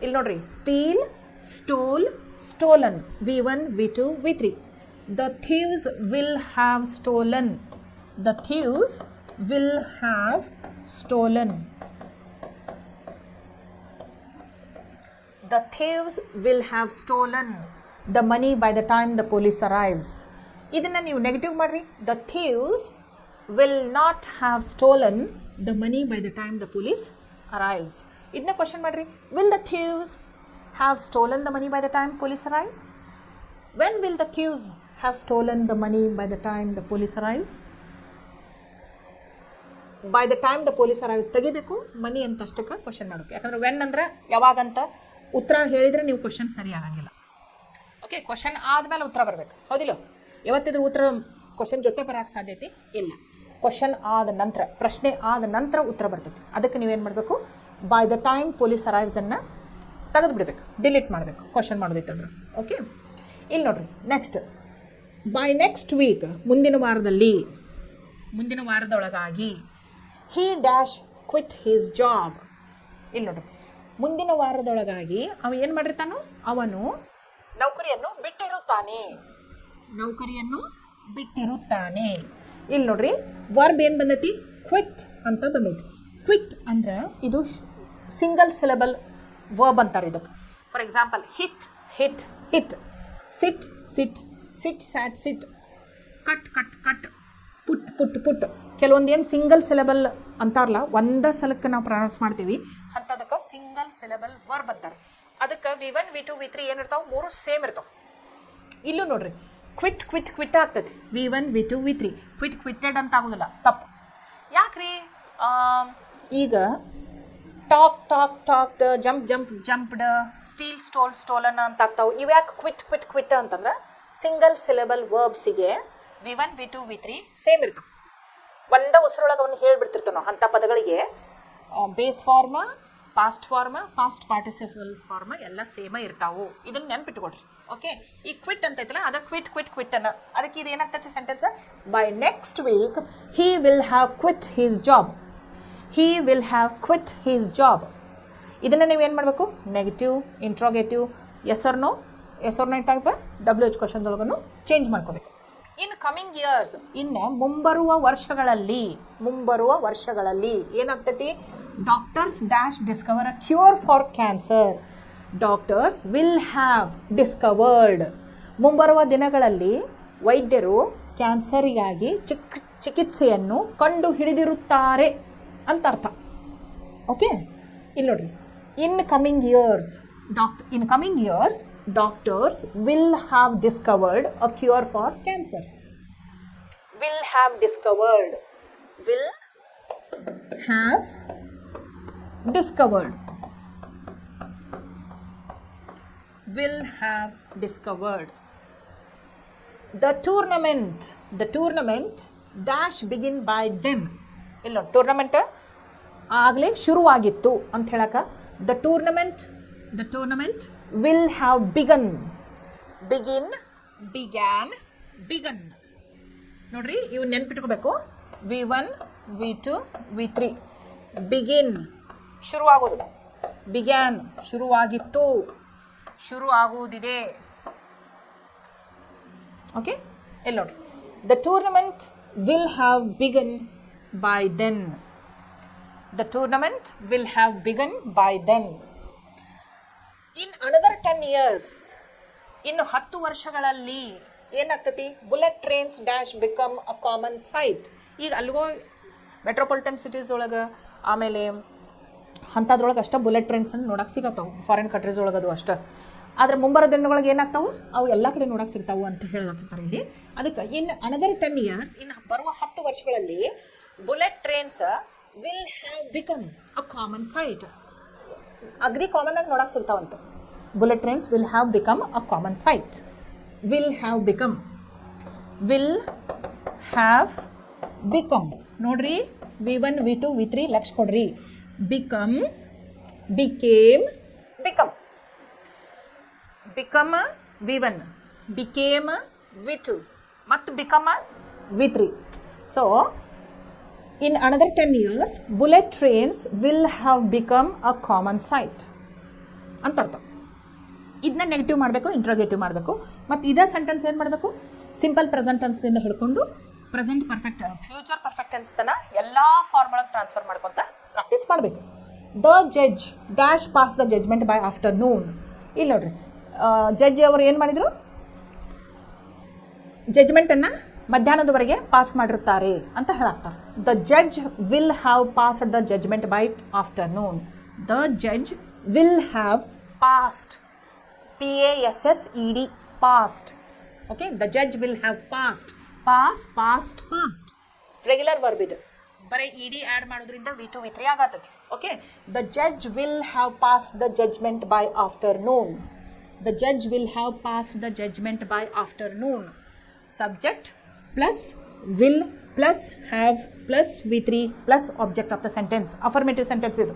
ಇಲ್ಲಿ ನೋಡ್ರಿ, steel, stole, stolen. V1, V2, V3. The thieves will have stolen. The thieves will have stolen. The thieves will have stolen the money by the time the police arrives. ಇದನ್ನ ನೀವು negative ಮಾಡ್ರಿ. The thieves will not have stolen the money by the time the police arrives. ಇದನ್ನ question ಮಾಡ್ರಿ. Will the thieves have stolen the money by the time police arrives? When will the thieves have stolen the money by the time the police arrives? By the time the police arrives ತೆಗಿಬೇಕು, ಮನಿ ಅಂತ ಅಷ್ಟಕ್ಕೆ question ಮಾಡಬೇಕು. ಯಾಕಂದ್ರೆ when ಅಂದ್ರೆ ಯಾವಾಗಂತ ಉತ್ತರ ಹೇಳಿದರೆ ನೀವು question ಸರಿ ಆಗಂಗಿಲ್ಲ. ಓಕೆ, ಕ್ವಶನ್ ಆದಮೇಲೆ ಉತ್ತರ ಬರಬೇಕು, ಹೌದಿಲ್ಲ? ಯಾವತ್ತಿದ್ರೂ ಉತ್ತರ ಕ್ವಶನ್ ಜೊತೆ ಬರೋಕ್ಕೆ ಸಾಧ್ಯತೆ ಇಲ್ಲ. ಕ್ವಶನ್ ಆದ ನಂತರ, ಪ್ರಶ್ನೆ ಆದ ನಂತರ ಉತ್ತರ ಬರ್ತೈತಿ. ಅದಕ್ಕೆ ನೀವೇನು ಮಾಡಬೇಕು? ಬೈ ದ ಟೈಮ್ ಪೊಲೀಸ್ ಅರೈವ್ಸನ್ನು ತೆಗೆದು ಬಿಡಬೇಕು, ಡಿಲೀಟ್ ಮಾಡಬೇಕು ಕ್ವಶನ್ ಮಾಡೋದೈತಂದ್ರೆ. ಓಕೆ, ಇಲ್ಲಿ ನೋಡ್ರಿ, ನೆಕ್ಸ್ಟ್ ಬೈ ನೆಕ್ಸ್ಟ್ ವೀಕ್, ಮುಂದಿನ ವಾರದಲ್ಲಿ, ಮುಂದಿನ ವಾರದೊಳಗಾಗಿ. He dash quit his job. ಇಲ್ಲಿ ನೋಡ್ರಿ, ಮುಂದಿನ ವಾರದೊಳಗಾಗಿ ಅವ ಏನು ಮಾಡಿರ್ತಾನೋ, ಅವನು ನೌಕರಿಯನ್ನು ಬಿಟ್ಟಿರುತ್ತಾನೆ. ನೌಕರಿಯನ್ನು ಬಿಟ್ಟಿರುತ್ತಾನೆ. ಇಲ್ಲಿ ನೋಡ್ರಿ, ವರ್ಬ್ ಏನು ಬಂದೈತಿ? ಕ್ವಿಟ್ ಅಂತ ಬಂದೈತಿ. ಕ್ವಿಟ್ ಅಂದ್ರೆ ಇದು ಸಿಂಗಲ್ ಸಿಲೆಬಲ್ ವರ್ಬ್ ಅಂತಾರೆ ಇದಕ್ಕೆ. For example, hit, hit, hit. Sit, sit, sit, sat, sit. Cut, cut, cut. Put, put, put. ಕೆಲವೊಂದು ಏನು ಸಿಂಗಲ್ ಸಿಲೆಬಲ್ ಅಂತಾರಲ್ಲ, ಒಂದೇ ಸಲಕ್ಕೆ ನಾವು ಪ್ರೊನೌನ್ಸ್ ಮಾಡ್ತೀವಿ, ಅಂಥದಕ್ಕೆ ಸಿಂಗಲ್ ಸಿಲೆಬಲ್ ವರ್ಬ್ ಅಂತಾರೆ. ಅದಕ್ಕೆ V1, V2, V3 ಏನಿರ್ತಾವೆ? ಮೂರು ಸೇಮ್ ಇರ್ತಾವೆ. ಇಲ್ಲೂ ನೋಡ್ರಿ, ಕ್ವಿಟ್, ಕ್ವಿಟ್, ಕ್ವಿಟ್ ಆಗ್ತದೆ. V1, V2, V3. ಕ್ವಿಟ್, ಕ್ವಿಟ್ಟೆಡ್ ಅಂತ ಆಗೋದಿಲ್ಲ, ತಪ್ಪು. ಯಾಕ್ರಿ? ಈಗ talk, talk, talked, jump, jump, jumped, steal, stole, stolen ಅಂತ ಆಗ್ತಾವೆ. ಇವ್ಯಾಕೆ ಕ್ವಿಟ್, ಕ್ವಿಟ್, ಕ್ವಿಟ್ ಅಂತಂದ್ರೆ ಸಿಂಗಲ್ ಸಿಲೆಬಲ್ ವರ್ಬ್ಸಿಗೆ V1, V2, V3 ಸೇಮ್ ಇರ್ತಾವೆ. ಒಂದೇ ಉಸಿರೊಳಗೆ ಅವನು ಹೇಳಿಬಿಡ್ತಿರ್ತಾವೆ ನಾವು. ಅಂಥ ಪದಗಳಿಗೆ base form, past form, past participle form ಎಲ್ಲ ಸೇಮ ಇರ್ತಾವೆ. ಇದನ್ನು ನೆನ್ಪಿಟ್ಕೊಡ್ರಿ. ಓಕೆ, ಈ ಕ್ವಿಟ್ ಅಂತ ಐತಲ್ಲ, ಅದ ಕ್ವಿಟ್, ಕ್ವಿಟ್, ಕ್ವಿಟ್ ಅನ್ನ. ಅದಕ್ಕೆ ಇದು ಏನಾಗ್ತೈತಿ sentence? By next week he will have quit his job. He will have quit his job. ಇದನ್ನು ನೀವೇನು ಮಾಡಬೇಕು? Negative, interrogative, yes or no, yes or no type WH ಕ್ವಶನ್ದೊಳಗೂ ಚೇಂಜ್ ಮಾಡ್ಕೋಬೇಕು. ಇನ್ ಕಮಿಂಗ್ ಇಯರ್ಸ್, ಇನ್ನು ಮುಂಬರುವ ವರ್ಷಗಳಲ್ಲಿ, ಮುಂಬರುವ ವರ್ಷಗಳಲ್ಲಿ ಏನಾಗ್ತೈತಿ? Doctors dash discover a cure for cancer. Doctors will have discovered. ಮುಂಬರುವ ದಿನಗಳಲ್ಲಿ ವೈದ್ಯರು ಕ್ಯಾನ್ಸರಿಗಾಗಿ ಚಿಕಿತ್ಸೆಯನ್ನು ಕಂಡು ಹಿಡಿದಿರುತ್ತಾರೆ ಅಂತ ಅರ್ಥ. ಓಕೆ, ಇಲ್ಲಿ ನೋಡ್ರಿ, in coming years, in coming years, doctors will have discovered a cure for cancer. Will have discovered. Will have discovered. Will have discovered. The tournament dash begin by them. ಇಲ್ಲ, ಟೂರ್ನಮೆಂಟ್ ಆಗಲೇ ಶುರುವಾಗಿತ್ತು ಅಂತ ಹೇಳಕ the tournament will have begun. Begin, began, begun. ನೋಡ್ರಿ, ಇವು ನೆನ್ಪಿಟ್ಕೋಬೇಕು. V1, V2, V3. Begin ಶುರುವಾಗೋದು, began ಶುರುವಾಗಿತ್ತು, ಶುರು ಆಗುವುದಿದೆ. Okay, ಇಲ್ಲಿ ನೋಡ್ರಿ, the tournament will have begun by then. The tournament will have begun by then. In another 10 years, ಇನ್ನು 10 ವರ್ಷಗಳಲ್ಲಿ ಏನಾಗ್ತತಿ? Bullet trains dash become a common sight. ಈಗ ಅಲ್ಗೋ ಮೆಟ್ರೋಪಾಲಿಟನ್ ಸಿಟೀಸ್ ಒಳಗೆ, ಆಮೇಲೆ ಅಂಥದ್ರೊಳಗೆ ಅಷ್ಟೇ ಬುಲೆಟ್ ಟ್ರೈನ್ಸನ್ನು ನೋಡೋಕೆ ಸಿಗತ್ತಾವೆ, ಫಾರಿನ್ ಕಂಟ್ರೀಸ್ ಒಳಗೆ ಅದು ಅಷ್ಟೇ. ಆದರೆ ಮುಂಬರೋ ದಿನಗಳಿಗೆ ಏನಾಗ್ತಾವೆ? ಅವು ಎಲ್ಲ ಕಡೆ ನೋಡೋಕೆ ಸಿಗ್ತಾವೆ ಅಂತ ಹೇಳಕತ್ತಾರೆ ಇಲ್ಲಿ. ಅದಕ್ಕೆ ಇನ್ ಅನದರ್ 10 years, ಇನ್ನು ಬರುವ 10 ವರ್ಷಗಳಲ್ಲಿ bullet trains will have become a common sight. ಅಗ್ರಿ ಕಾಮನ್ ಆಗಿ ನೋಡಕ್ಕೆ ಸಿಗ್ತಾವಂತ. Bullet trains will have become a common sight. Will have become, will have become. ನೋಡ್ರಿ, V1, V2, V3 ಲಕ್ಷ ಕೊಡ್ರಿ. Become, became, become. Become V1, became V2 ಮತ್ತು become V3. So In another 10 years, bullet trains will have become a common sight. ಅಂತ ಅರ್ಥ. ಇದನ್ನ negative ಮಾಡಬೇಕು, interrogative ಮಾಡಬೇಕು. ಮತ್ತು ಇದೇ ಸೆಂಟೆನ್ಸ್ ಏನು ಮಾಡಬೇಕು, ಸಿಂಪಲ್ ಪ್ರೆಸೆಂಟ್ ಟೆನ್ಸ್ದಿಂದ ಹಿಡ್ಕೊಂಡು present perfect, future perfect tense ತನ ಎಲ್ಲ ಫಾರ್ಮ್ ಒಳಗೆ ಟ್ರಾನ್ಸ್ಫರ್ ಮಾಡ್ಕೊತ ಪ್ರಾಕ್ಟೀಸ್ ಮಾಡಬೇಕು. The judge dash pass the judgement by afternoon. ಇಲ್ಲಿ ನೋಡ್ರಿ, ಜಡ್ಜ್ ಅವರು ಏನು ಮಾಡಿದರು, ಜಡ್ಜ್ಮೆಂಟನ್ನು ಮಧ್ಯಾಹ್ನದವರೆಗೆ ಪಾಸ್ ಮಾಡಿರ್ತಾರೆ ಅಂತ ಹೇಳತ್ತಾರೆ. The judge will have passed the judgement by afternoon. The judge will have passed, PASSED, past. Okay, the judge will have passed. Past regular verb ಇದು, ಬರೀ ED ಆ್ಯಡ್ ಮಾಡೋದ್ರಿಂದ V2 V3 ಆಗತ್ತೈತಿ. Okay, the judge will have passed the judgement by afternoon. The judge will have passed the judgement by afternoon. Subject plus will plus have plus V3 plus object of the sentence, affirmative sentence ಇದು.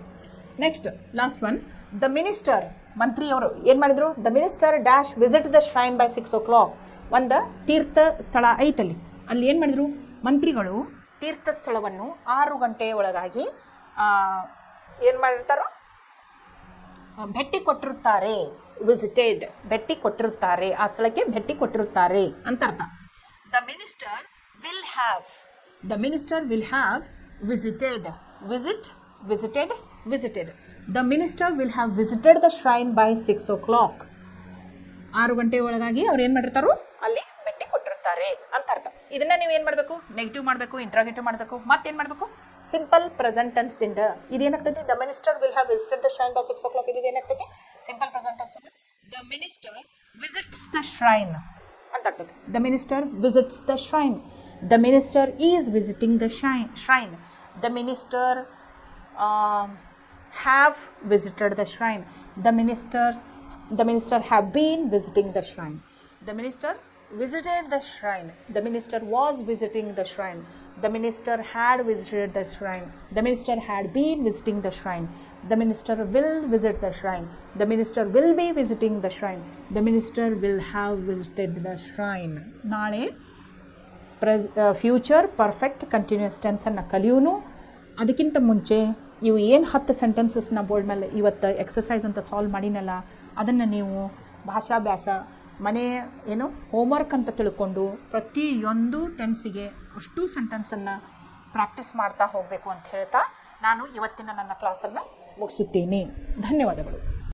Next last one, the minister, ಮಂತ್ರಿಯವರು ಏನು ಮಾಡಿದರು, the minister dash visit the shrine by 6 o'clock. ಒಂದು ತೀರ್ಥ ಸ್ಥಳ ಐತಲ್ಲಿ, ಅಲ್ಲಿ ಏನು ಮಾಡಿದರು, ಮಂತ್ರಿಗಳು ತೀರ್ಥ ಸ್ಥಳವನ್ನು 6 ಗಂಟೆ ಒಳಗಾಗಿ ಏನು ಮಾಡಿರ್ತಾರೋ, ಭೇಟಿ ಕೊಟ್ಟಿರುತ್ತಾರೆ. ವಿಸಿಟೆಡ್, ಭೇಟಿ ಕೊಟ್ಟಿರುತ್ತಾರೆ, ಆ ಸ್ಥಳಕ್ಕೆ ಭೇಟಿ ಕೊಟ್ಟಿರುತ್ತಾರೆ ಅಂತ ಅರ್ಥ. The minister will have visited. The minister will have visited the shrine by 6 o'clock. 6 ಗಂಟೆ ಒಳಗಾಗಿ ಅವ್ರು ಏನು ಮಾಡಿರ್ತಾರೋ ಅಲ್ಲಿ ಭೇಟಿ ಕೊಟ್ಟಿರ್ತಾರೆ ಅಂತ ಅರ್ಥ. ಇದನ್ನ ನೀವು ಏನು ಮಾಡಬೇಕು, ನೆಗೆಟಿವ್ ಮಾಡಬೇಕು, ಇಂಟ್ರಾಗೇಟಿವ್ ಮಾಡಬೇಕು, ಮತ್ತೇನು ಮಾಡಬೇಕು, ಸಿಂಪಲ್ ಪ್ರೆಸೆಂಟ್ ಟೆನ್ಸ್ದಿಂದ ಇದೇನಾಗ್ತೈತಿ, the minister will have visited the shrine by 6 o'clock. ಇದು ಏನಾಗ್ತೈತಿ, simple present tense. The minister visits the shrine ಅಂತ ಆಗ್ತದೆ. The minister visits the shrine. The minister is visiting the shrine. The minister have visited the shrine. The minister have been visiting the shrine. The minister visited the shrine. The minister was visiting the shrine. The minister had visited the shrine. The minister had been visiting the shrine. The minister will visit the shrine. The minister will be visiting the shrine. The minister will have visited the shrine. ನಾಳೆ future perfect continuous tension ಕಲಿಯೋನು. ಅದಕ್ಕಿಂತ ಮುಂಚೆ ಇವು ಏನು 10 ಸೆಂಟೆನ್ಸಸ್ನ board ಮೇಲೆ ಇವತ್ತು exercise ಅಂತ solve ಮಾಡಿನಲ್ಲ, ಅದನ್ನು ನೀವು ಭಾಷಾಭ್ಯಾಸ ಮನೆ ಏನು ಹೋಮ್ವರ್ಕ್ ಅಂತ ತಿಳ್ಕೊಂಡು ಪ್ರತಿಯೊಂದು ಟೆನ್ಸಿಗೆ ಅಷ್ಟು ಸೆಂಟೆನ್ಸನ್ನು ಪ್ರಾಕ್ಟೀಸ್ ಮಾಡ್ತಾ ಹೋಗಬೇಕು ಅಂತ ಹೇಳ್ತಾ ನಾನು ಇವತ್ತಿನ ನನ್ನ ಕ್ಲಾಸನ್ನು ಮುಗಿಸುತ್ತೇನೆ. ಧನ್ಯವಾದಗಳು.